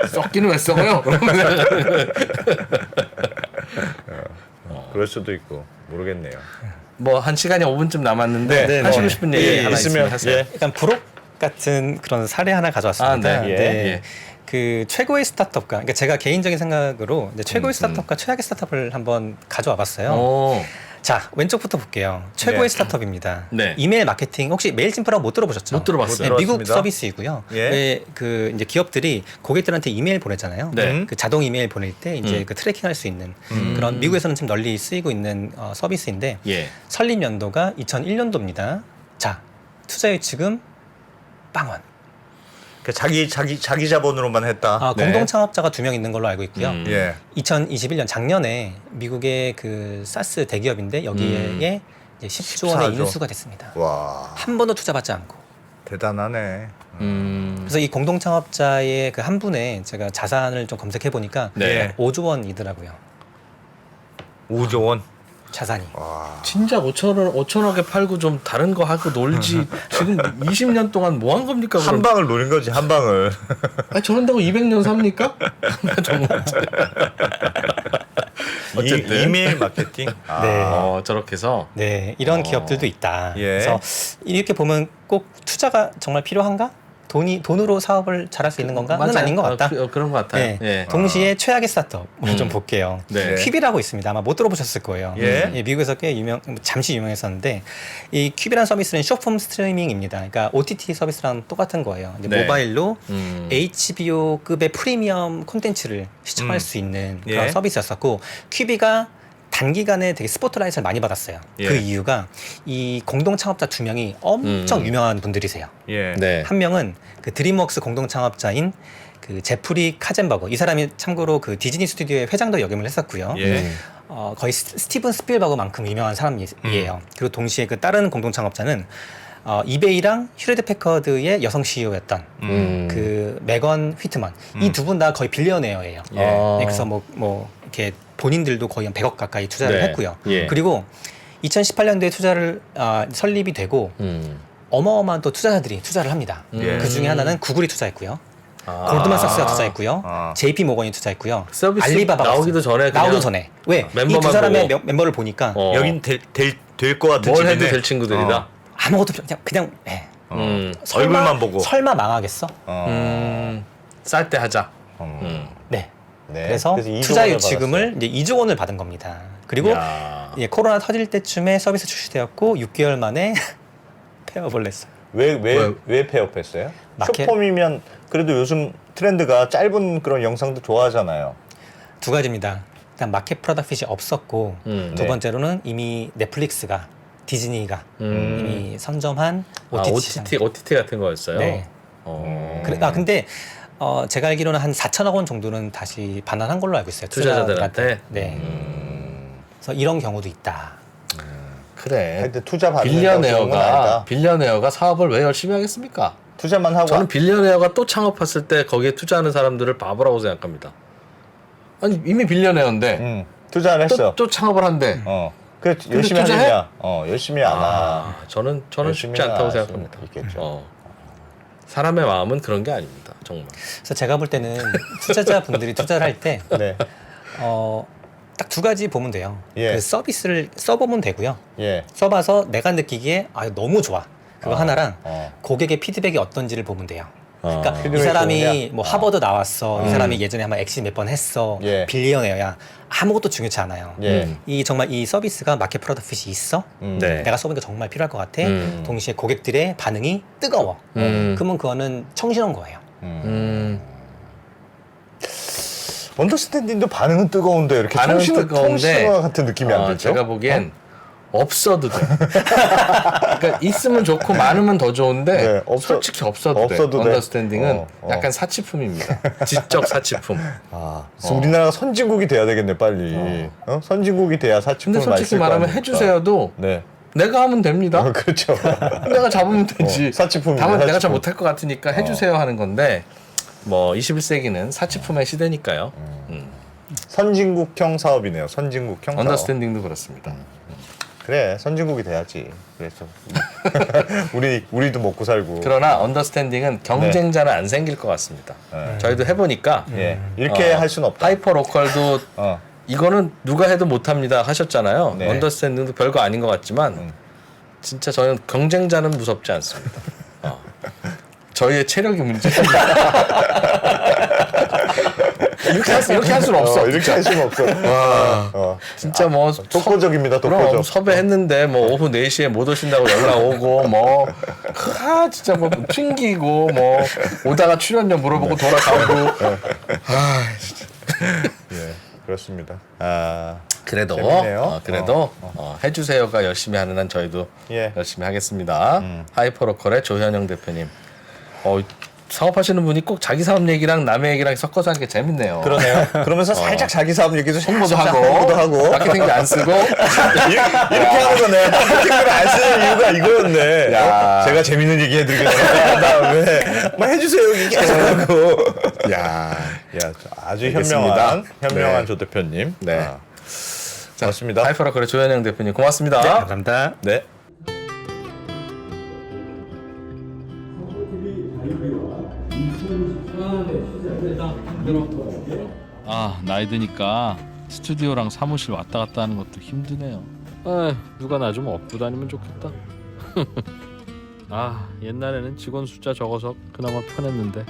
썩기는 왜 썩어요? 그럴 수도 있고 모르겠네요. 뭐 한 시간이 5분쯤 남았는데 네, 하시고 네. 싶은 얘기 예, 하나 있으면 하세요. 예. 약간 부록 같은 그런 사례 하나 가져왔습니다. 아, 네. 예. 예. 그 최고의 스타트업과 그러니까 제가 개인적인 생각으로 이제 최고의 스타트업과 최악의 스타트업을 한번 가져와봤어요. 오. 자 왼쪽부터 볼게요. 최고의 네. 스타트업입니다. 네. 이메일 마케팅 혹시 메일침프라고 못 들어보셨죠? 못 들어봤어요. 네, 미국 들어봤습니다. 서비스이고요. 예. 왜 그 이제 기업들이 고객들한테 이메일 보내잖아요. 네. 그 자동 이메일 보낼 때 이제 그 트래킹할 수 있는 그런 미국에서는 참 널리 쓰이고 있는 서비스인데 예. 설립 연도가 2001년도입니다. 자 투자 유치금 빵원. 그러니까 자기 자본으로만 했다. 네. 공동 창업자가 2명 있는 걸로 알고 있고요. 예. 2021년 작년에 미국의 그 사스 대기업인데 여기에 이제 10조 원의 14조. 인수가 됐습니다. 와 한 번도 투자받지 않고. 대단하네. 그래서 이 공동 창업자의 그 한 분의 제가 자산을 좀 검색해 보니까 네. 5조 원이더라고요. 5조 원. 자산이. 진짜 5천억에 팔고 좀 다른 거 하고 놀지. 지금 20년 동안 뭐 한 겁니까? 한 그럼? 방을 노린 거지 한 방을. 아니, 저런다고 200년 삽니까? 정말. 어쨌든. 이메일 마케팅. 네. 저렇게 해서 네, 이런 기업들도 있다. 예. 그래서 이렇게 보면 꼭 투자가 정말 필요한가? 돈으로 사업을 잘할 수 있는 건가는 맞아요. 아닌 것 같다. 그런 것 같아요. 네. 예. 동시에 최악의 스타트업을 좀 볼게요. 네. 퀴비라고 있습니다. 아마 못 들어보셨을 거예요. 예. 미국에서 꽤 잠시 유명했었는데 이 퀴비라는 서비스는 숏폼 스트리밍입니다. 그러니까 OTT 서비스랑 똑같은 거예요. 이제 네. 모바일로 HBO급의 프리미엄 콘텐츠를 시청할 수 있는 그런 예. 서비스였었고 퀴비가 단기간에 되게 스포트라이트를 많이 받았어요. 예. 그 이유가 이 공동 창업자 2명이 엄청 유명한 분들이세요. 예. 네. 한 명은 그 드림웍스 공동 창업자인 그 제프리 카젠버거. 이 사람이 참고로 그 디즈니 스튜디오의 회장도 역임을 했었고요. 예. 거의 스티븐 스필버그만큼 유명한 사람이에요. 그리고 동시에 그 다른 공동 창업자는 이베이랑 휴레드 패커드의 여성 CEO였던 그 메건 휘트먼. 이 두 분 다 거의 빌리어네어예요. 예. 네, 그래서 뭐 이렇게 본인들도 거의 한 100억 가까이 투자를 네. 했고요. 예. 그리고 2018년도에 투자를 설립이 되고 어마어마한 또 투자자들이 투자를 합니다. 예. 그 중에 하나는 구글이 투자했고요. 골드만삭스가 투자했고요. JP 모건이 투자했고요. 서비스 알리바바가 나오기도 전에 그냥 나오기 전에 왜? 이 멤버만 두 사람의 보고. 멤버를 보니까 여긴 될 것 같은 뭘 집이네. 해도 될 친구들이다. 아무것도 그냥 얼굴만 보고. 설마 망하겠어? 쌀 때 하자. 네. 네. 그래서 그래서 2조 투자 원을 유치금을 이제 2조 원을 받은 겁니다. 그리고 야. 예, 코로나 터질 때쯤에 서비스 출시되었고 6개월 만에 폐업을 했어요. 왜 폐업했어요? 마켓? 숏폼이면 그래도 요즘 트렌드가 짧은 그런 영상도 좋아하잖아요. 두 가지입니다. 일단 마켓 프로덕트 핏이 없었고 네. 두 번째로는 이미 넷플릭스가 디즈니가 이미 선점한 OTT 시장. OTT 같은 거였어요. 네. 근데 제가 알기로는 한 4천억 원 정도는 다시 반환한 걸로 알고 있어요. 투자자들한테? 네. 그래서 이런 경우도 있다. 그래. 하여튼 투자 받는 빌리어네어가 사업을 왜 열심히 하겠습니까? 투자만 하고 저는 빌리어네어가 또 창업했을 때 거기에 투자하는 사람들을 바보라고 생각합니다. 아니 이미 빌리어네어인데 투자를 했어. 또 창업을 한대. 그 열심히 투자해? 하느냐? 열심히 안 하. 저는 쉽지 열심히는 않다고 안 생각합니다. 할 수 있겠죠. 사람의 마음은 그런 게 아닙니다. 정말. 그래서 제가 볼 때는 투자자분들이 투자를 할 때 네. 딱 두 가지 보면 돼요. 예. 그 서비스를 써보면 되고요. 예. 써봐서 내가 느끼기에 너무 좋아. 그거 하나랑 어. 고객의 피드백이 어떤지를 보면 돼요. 그러니까 이 피드백이 사람이 좋으냐? 뭐 하버드 나왔어. 이 사람이 예전에 한번 엑시트 몇 번 했어. 예. 빌리어네어야. 아무것도 중요치 않아요. 예. 이 정말 이 서비스가 마켓 프로덕트 핏이 있어. 네. 내가 써보니까 정말 필요할 것 같아. 동시에 고객들의 반응이 뜨거워. 그러면 그거는 청신한 거예요. 언더스탠딩도 반응은 뜨거운데 이렇게 통신화 같은 느낌이 안 들죠? 제가 보기엔 없어도 돼. 그러니까 있으면 좋고 많으면 더 좋은데 네, 솔직히 없어도 돼. 돼. 언더스탠딩은 약간 사치품입니다. 지적 사치품. 그래서 우리나라가 선진국이 돼야 되겠네 빨리. 선진국이 돼야 사치품을 근데 많이 솔직히 쓸거 말하면 아닙니까? 해주세요도 네. 내가 하면 됩니다. 그렇죠. 내가 잡으면 되지. 사치품이네, 다만 내가 잘 사치품. 못할 것 같으니까 해주세요 하는 건데 뭐 21세기는 사치품의 시대니까요. 선진국형 사업이네요. 선진국형 사업. 언더스탠딩도 그렇습니다. 그래 선진국이 돼야지. 그래서 우리도 먹고 살고. 그러나 언더스탠딩은 경쟁자는 안 생길 것 같습니다. 저희도 해보니까 예. 이렇게 할 수는 없다. 하이퍼 로컬도 이거는 누가 해도 못합니다 하셨잖아요. 네. 언더스탠딩도 별거 아닌 것 같지만 진짜 저는 경쟁자는 무섭지 않습니다. 저희의 체력이 문제입니다. 이렇게 할 수는 없어. 이렇게 할 수는 없어. 진짜 뭐 독보적입니다. 그럼 독보적. 섭외했는데 뭐 오후 4시에 못 오신다고 연락 오고 뭐 진짜 뭐 튕기고 뭐 오다가 출연료 물어보고 돌아가고 예, 그렇습니다. 그래도 재밌네요. 해주세요가 열심히 하는 한 저희도 예. 열심히 하겠습니다. 하이퍼로컬의 조현영 대표님. 사업하시는 분이 꼭 자기 사업 얘기랑 남의 얘기랑 섞어서 하는 게 재밌네요. 그러네요. 그러면서 살짝 자기 사업 얘기도 홍보도 홍보도 하고 마케팅도 안 쓰고 이렇게 하는 거네. 마케팅을 안 쓰는 이유가 이거였네. 제가 재밌는 얘기 해드리겠습니다. 그다음에 뭐 해주세요 얘기 계속 하고. 야, 아주 알겠습니다. 현명한 조 대표님. 네. 고맙습니다. 하이퍼로컬의 조현영 대표님 고맙습니다. 네, 감사합니다. 네. 나이 드니까 스튜디오랑 사무실 왔다 갔다 하는 것도 힘드네요. 아, 누가 나 좀 업고 다니면 좋겠다. 아, 옛날에는 직원 숫자 적어서 그나마 편했는데,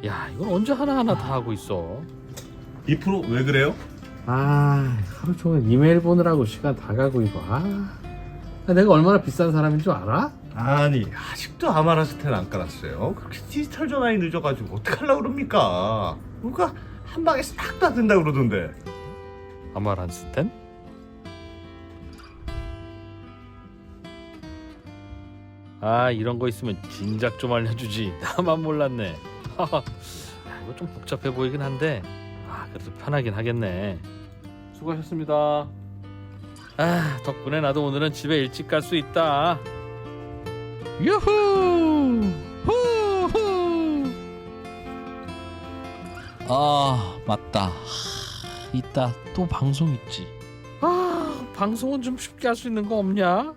야, 이건 언제 하나하나 다 하고 있어. 2% 왜 그래요? 아, 하루 종일 이메일 보느라고 시간 다 가고 이거. 내가 얼마나 비싼 사람인 줄 알아? 아니 아직도 아마라스텐 안 깔았어요. 그렇게 디지털 전환이 늦어가지고 어떡하려고 그럽니까? 누가 한 방에 싹 다 된다 그러던데. 아마란스텐? 아, 이런 거 있으면 진작 좀 알려주지. 나만 몰랐네. 이거 좀 복잡해 보이긴 한데, 그래도 편하긴 하겠네. 수고하셨습니다. 덕분에 나도 오늘은 집에 일찍 갈 수 있다. 유후! 후후! 맞다. 이따 또 방송 있지. 방송은 좀 쉽게 할 수 있는 거 없냐?